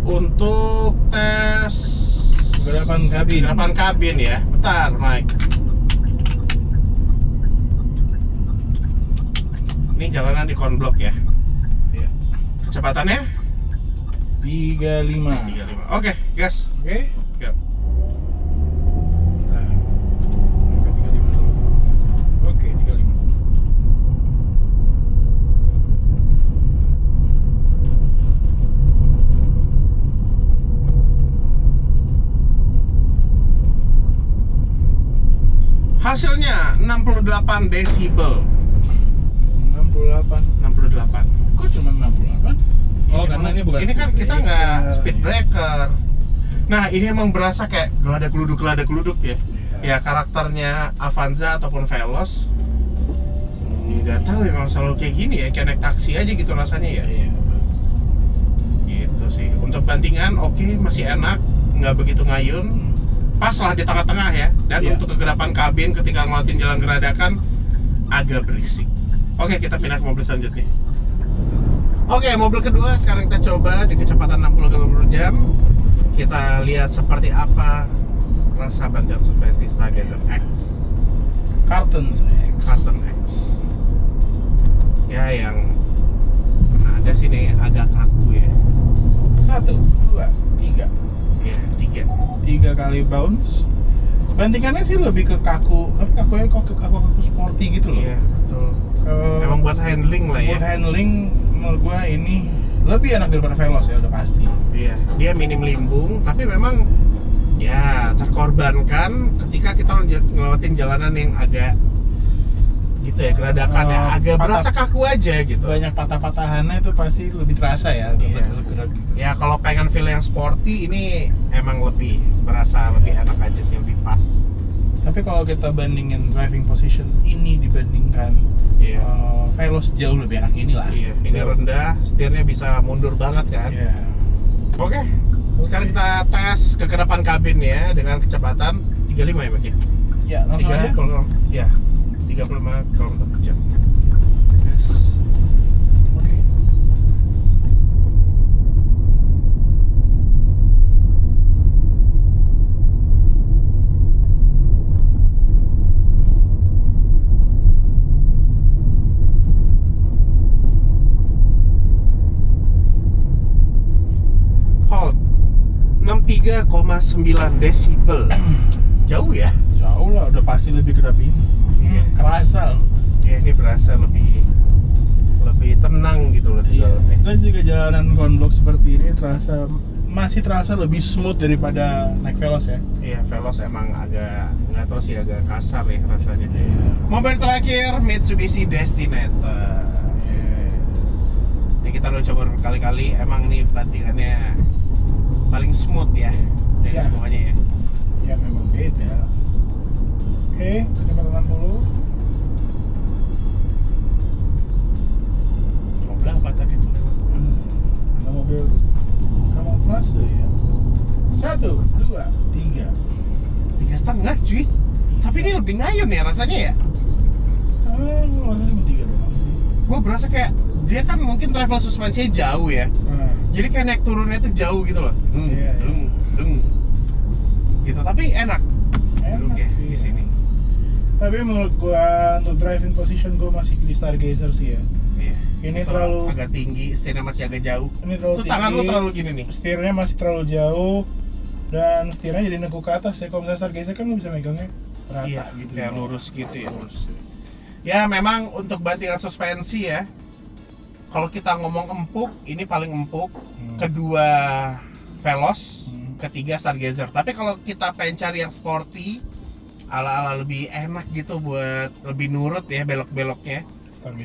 untuk tes gerapan kabin ya. Bentar, Mike. Ini jalanan di konblok ya. Iya. Kecepatannya 35. 35. Oke, gas. Oke. Go. Nah, sampai 35 dulu. Oke, 35. Hasilnya 68 desibel. 68. 68. Kok cuma 68? Oh, karena ini bukan kan speed kita breaker. nggak speed breaker. Nah, ini emang berasa kayak gelada keluduk ya. Ya karakternya Avanza ataupun Veloz. Nggak tahu emang selalu kayak gini ya, kayak naik taksi aja gitu rasanya ya. Iya. Gitu sih. Untuk bantingan oke, masih enak, nggak begitu ngayun. Pas lah di tengah-tengah ya. Dan Iya. untuk kegelapan kabin ketika ngelewatin jalan geradakan agak berisik. Oke, kita pindah ke mobil selanjutnya. Oke, mobil kedua sekarang kita coba di kecepatan 60 km/jam. Kita lihat seperti apa rasa bantal suspensi Stargazer X. Carton X. Carton X. Ya, yang gas ini agak kaku ya. 1, 2, 3. Ya, 3. 3 kali bounce. Bantingannya sih lebih ke kaku, tapi kakunya kok ke kaku sporty gitu loh. Iya, betul. Emang buat handling lah ya. Buat handling menurut gua ini lebih enak daripada Veloz ya, udah pasti. Iya, dia minim limbung, tapi memang ya terkorbankan ketika kita ngelewatin jalanan yang agak gitu ya, geradakan ya, agak berasa kaku aja gitu. Banyak patah-patahannya itu pasti lebih terasa ya. Iya. Gerak. Ya kalau pengen feel yang sporty ini emang lebih berasa lebih enak aja sih, lebih pas. Tapi kalau kita bandingin driving position ini dibandingkan Iya. Veloz jauh lebih enak ini lah. Iya, ini rendah, setirnya bisa mundur banget kan. Iya. Oke, sekarang kita tes kekedapan kabin ya dengan kecepatan 35 ya Mak ya? Ya, langsung aja. 35 km per jam. Yes. Oke. Hold 63,9 desibel. Jauh ya? Jauh lah, udah pasti lebih kedap ini. Iya. Kerasa loh. Ya ini berasa lebih tenang gitu loh di Iya. dalamnya. Dan juga jalanan konblok seperti ini masih terasa lebih smooth daripada naik Veloz ya. Iya, Veloz emang agak nggak tahu sih, agak kasar ya rasanya. Mobil terakhir Mitsubishi Destinator. Yes. Ini kita udah coba berkali-kali, emang nih bantingannya paling smooth ya dari Ya. semuanya ya. Ya memang beda. Oke, kecepatan 60. Berapa tadi tuh lewat? Ada mobil kamuflase ya. 1, 2, 3. 3,5 cuy. Tapi ini lebih ngayun ya rasanya ya. Rasanya cuma 3 doang sih. Gue berasa kayak dia kan mungkin travel suspensinya jauh ya. Nah, Jadi kayak naik turunnya tuh jauh gitu loh. Iya, iya. Gitu, tapi enak. Duduk ya sih. di sini. Tapi menurut gua untuk driving position gua masih di Stargazer sih ya. Iya. Ini Itu terlalu- agak tinggi, setirnya masih agak jauh. Ini terlalu Tuh tangan lu tinggi, terlalu gini nih. setirnya masih terlalu jauh dan setirnya jadi nekuk ke atas ya. Kalau misalnya Stargazer kan lu bisa megangnya rata Iya, gitu. kayak lurus gitu ya. Lurus. Ya memang untuk bantingan suspensi ya. Kalau kita ngomong empuk, ini paling empuk. Kedua Veloz, ketiga Stargazer. Tapi kalau kita pengen cari yang sporty, ala-ala lebih enak gitu buat lebih nurut ya belok-beloknya,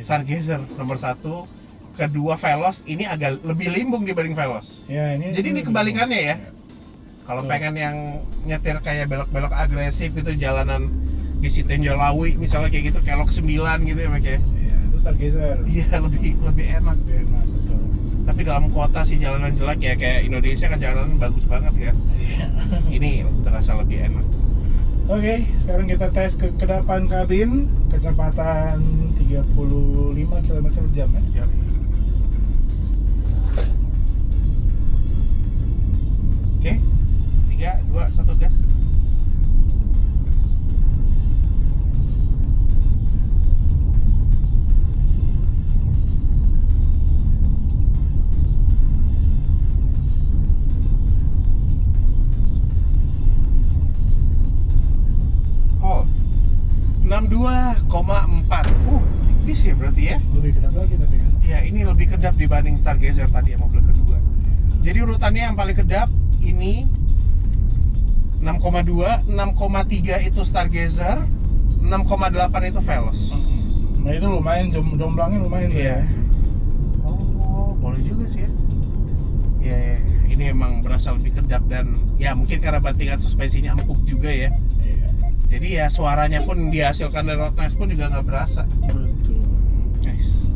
Stargazer nomor 1. Kedua Veloz, ini agak lebih limbung dibanding Veloz. Ya, Jadi ini kebalikannya ya. Kalau Betul. pengen yang nyetir kayak belok-belok agresif gitu, jalanan di Sitenjolawi misalnya kayak gitu, kelok 9 gitu ya Mak ya. Iya, itu Stargazer. Iya, lebih enak. Lebih enak, betul. Tapi dalam kota sih jalanan jelek ya, kayak Indonesia kan jalanan bagus banget kan. Iya. Ini terasa lebih enak. Oke, sekarang kita tes kekedapan kabin, kecepatan 35 km per jam ya. Oke, 3, 2, 1 gas. Oh, 62,4. Tipis ya berarti ya. Lebih kedap lagi tapi kan. Ya, ini lebih kedap dibanding Stargazer tadi yang mobil kedua. Jadi urutannya yang paling kedap ini 6,2, 6,3 itu Stargazer, 6,8 itu Veloz. Nah itu lumayan, jomblangnya lumayan tuh Iya. ya. Oh, boleh juga sih ya. Iya, ini emang berasa lebih kedap dan ya mungkin karena bantingan suspensinya empuk juga ya. Iya. Jadi ya suaranya pun dihasilkan dari road noise pun juga nggak berasa. Betul. Nice.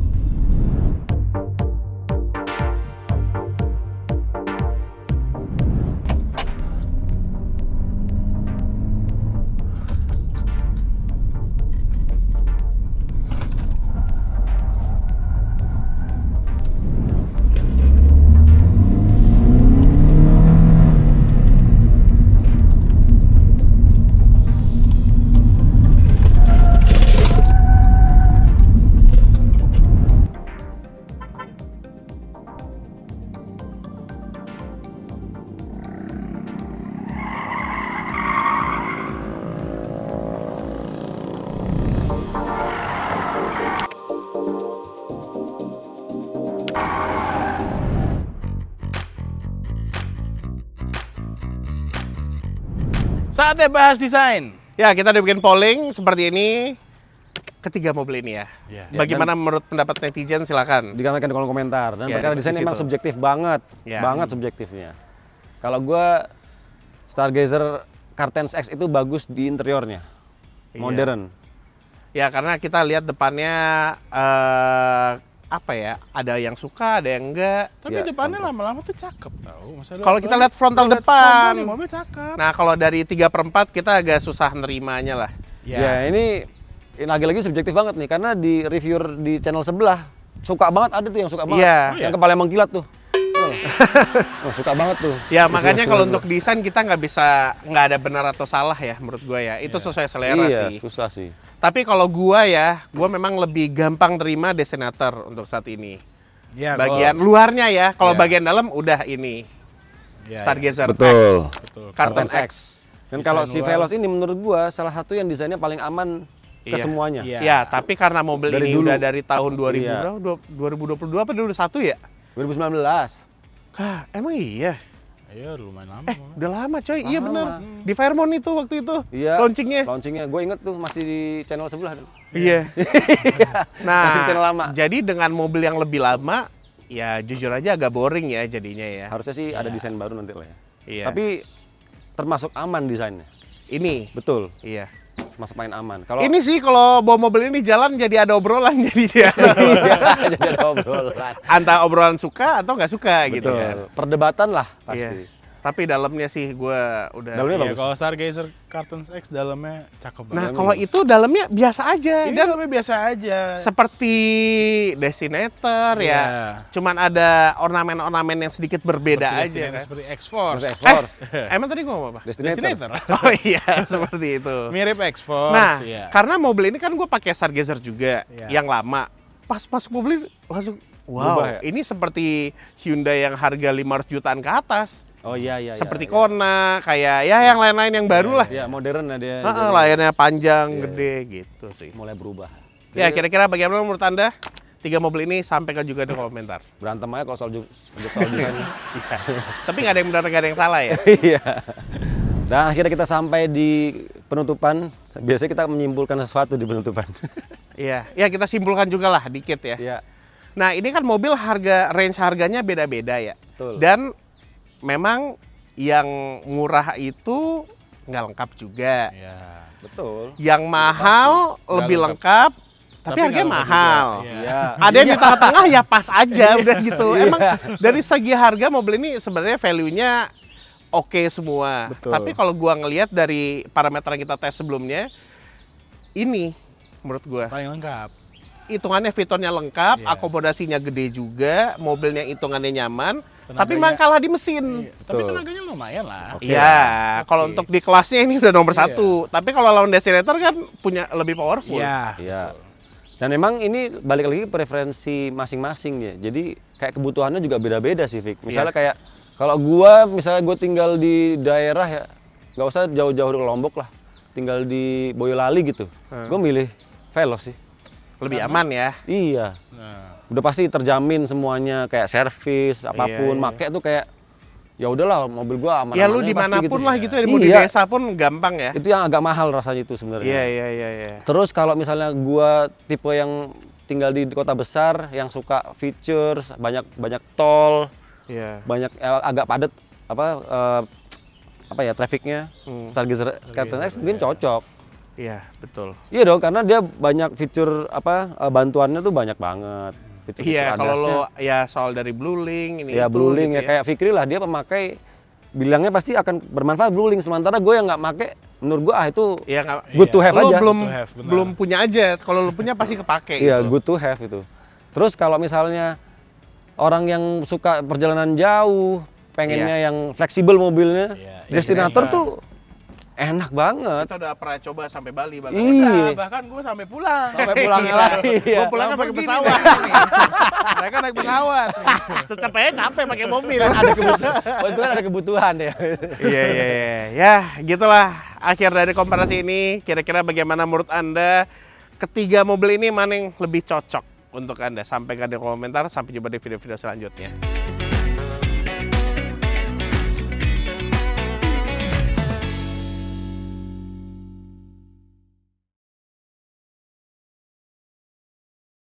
Saatnya bahas desain. Ya, kita udah bikin polling seperti ini. Ketiga mobil ini ya. Ya. Bagaimana menurut pendapat netizen, silakan. Digambarkan di kolom komentar. Dan Ya, perkara di desain situ. memang subjektif banget, Ya. banget subjektifnya. Kalau gua Stargazer Cartens X itu bagus di interiornya, Iya. modern. Ya, karena kita lihat depannya apa ya? Ada yang suka, ada yang enggak. Tapi Ya, depannya kontrol. lama-lama tuh cakep tau. Masa lu Kalau kita lihat frontal lihat depan. frontal, mobil cakep. Nah, kalau dari 3/4 kita agak susah nerimanya lah. Ya, ini lagi-lagi subjektif banget nih, karena di reviewer di channel sebelah suka banget, ada tuh yang suka banget, Iya. yang kepala mengkilat tuh. Oh, suka banget tuh. Ya, makanya kalau untuk desain kita nggak ada benar atau salah ya menurut gue ya. Itu sesuai selera Iya, sih. susah sih. Tapi kalau gua memang lebih gampang terima Designator untuk saat ini. Ya, Bagian luarnya ya, kalau Ya. bagian dalam udah ini. ya, Stargazer Betul. betul. Cartens Cartens X. Dan Desain kalau si luar. Veloz ini menurut gua salah satu yang desainnya paling aman ke Iya. semuanya. Iya. Ya, tapi karena mobil Dari ini dulu. udah dari tahun 2000 Iya. berapa? 2022 apa 2021 ya? 2019. Kah, emang iya? Iya, lumayan lama. Udah lama coy, iya Lama. bener. Di Fairmont itu waktu itu, Iya. launchingnya. Launchingnya, gue inget tuh masih di channel sebelah. Iya. Masih Nah, channel lama. jadi dengan mobil yang lebih lama, ya jujur aja agak boring ya jadinya ya. Harusnya sih ada desain baru nanti lah ya. Iya. Tapi termasuk aman desainnya. ini, Betul. iya. Masuk main aman. Kalau Ini sih kalau bawa mobil ini jalan jadi ada obrolan jadi dia. jadi ada obrolan. Antara obrolan suka atau nggak suka gitu Betul. kan. Perdebatan lah Iya. pasti. Tapi dalamnya sih gue udah. Dalamnya Iya, bagus. kalau Stargazer Cartens X dalamnya cakep banget. Nah kalau itu dalamnya biasa aja ini dan dalamnya biasa aja. seperti Designator Iya. ya. Cuman ada ornamen-ornamen yang sedikit berbeda Seperti aja Designator, kan. seperti X-Force. Terus X-Force. Emang tadi gue ngomong apa? Designator. Oh iya seperti itu. Mirip X-Force. Nah ya. karena mobil ini kan gue pakai Stargazer juga Iya. yang lama. Pas masuk mobil ini langsung Berubah wow ya? ini seperti Hyundai yang harga 500 jutaan ke atas. Oh iya iya. Seperti iya. Kona, kayak ya yang lain-lain yang baru lah. Iya, modern lah dia. Heeh, Jadi layarnya panjang, Iya. gede gitu sih. mulai berubah. Ya Jadi kira-kira bagaimana menurut Anda? 3 mobil ini sampaikan juga di komentar. berantem aja kalau soal desainnya. Iya. Tapi nggak ada yang benar, nggak ada yang salah ya. Iya. Dan akhirnya kita sampai di penutupan. Biasanya kita menyimpulkan sesuatu di penutupan. Iya, ya kita simpulkan juga lah dikit ya. Iya. Nah ini kan mobil range harganya beda-beda ya. Betul. Dan memang yang murah itu nggak lengkap juga. Iya. Betul. Yang mahal Nggak lebih lengkap. lengkap, tapi Tapi harganya nggak lengkap mahal. juga. Iya. Ada yang di tengah-tengah ya pas aja udah gitu. Iya. Emang dari segi harga mobil ini sebenarnya value-nya oke semua. Betul. Tapi kalau gua ngelihat dari parameter yang kita tes sebelumnya, ini menurut gua Paling lengkap. hitungannya fiturnya lengkap, Iya. akomodasinya gede juga, mobilnya hitungannya nyaman, tapi Tenaganya- memang kalah di mesin. Tapi Betul. tenaganya lumayan lah. Oke. Iya, Oke. kalau untuk di kelasnya ini udah nomor Iya. 1. Tapi kalau lawan Designator kan punya lebih powerful. Iya. Iya. Dan memang ini balik lagi preferensi masing-masing ya. Jadi kayak kebutuhannya juga beda-beda sih, Vic. Misalnya kayak kalau misalnya gua tinggal di daerah ya, nggak usah jauh-jauh ke Lombok lah. Tinggal di Boyolali gitu. Gua milih Veloz sih. Lebih aman ya. Iya. Nah, Udah pasti terjamin semuanya kayak servis apapun, Iya, iya. make tuh kayak ya udahlah mobil gua aman. Ya lu dimanapun lah gitu ya, mau di Iya. desa pun gampang ya. Itu yang agak mahal rasanya itu sebenarnya. Iya, iya, iya, iya. Terus kalau misalnya gua tipe yang tinggal di kota besar yang suka features, banyak tol, Iya. banyak agak padat apa ya trafficnya, Stargazer Cartens X mungkin cocok. Iya, betul. Iya dong, karena dia banyak fitur bantuannya tuh banyak banget. Fitur-fitur Iya, kalau ADAS-nya. lo ya soal dari Blue Link ini Ya itu Blue Link gitu ya kayak Fikri lah, dia pemakai bilangnya pasti akan bermanfaat Blue Link, sementara gue yang nggak make, menurut gue itu Iya, nggak. good to have Lo aja. belum Good to have, benar. belum punya aja. Kalau lo punya pasti kepake. Iya, gitu. good to have itu. Terus kalau misalnya orang yang suka perjalanan jauh, pengennya yang fleksibel mobilnya, Iya, Designator iya. tuh enak banget. Kita udah pernah coba sampai Bali bahkan. Iya. bahkan gue sampai pulang. Sampai pulangnya lagi. Gue pulang kan pakai Pergi pesawat. Mereka naik pesawat. Tetap aja capek pakai mobil. Oh, itu kan ada kebutuhan ya. Iya, iya, iya. Ya, gitulah akhir dari komparasi ini. Kira-kira bagaimana menurut Anda ketiga mobil ini mana yang lebih cocok untuk Anda? Sampaikan di komentar. Sampai jumpa di video-video selanjutnya.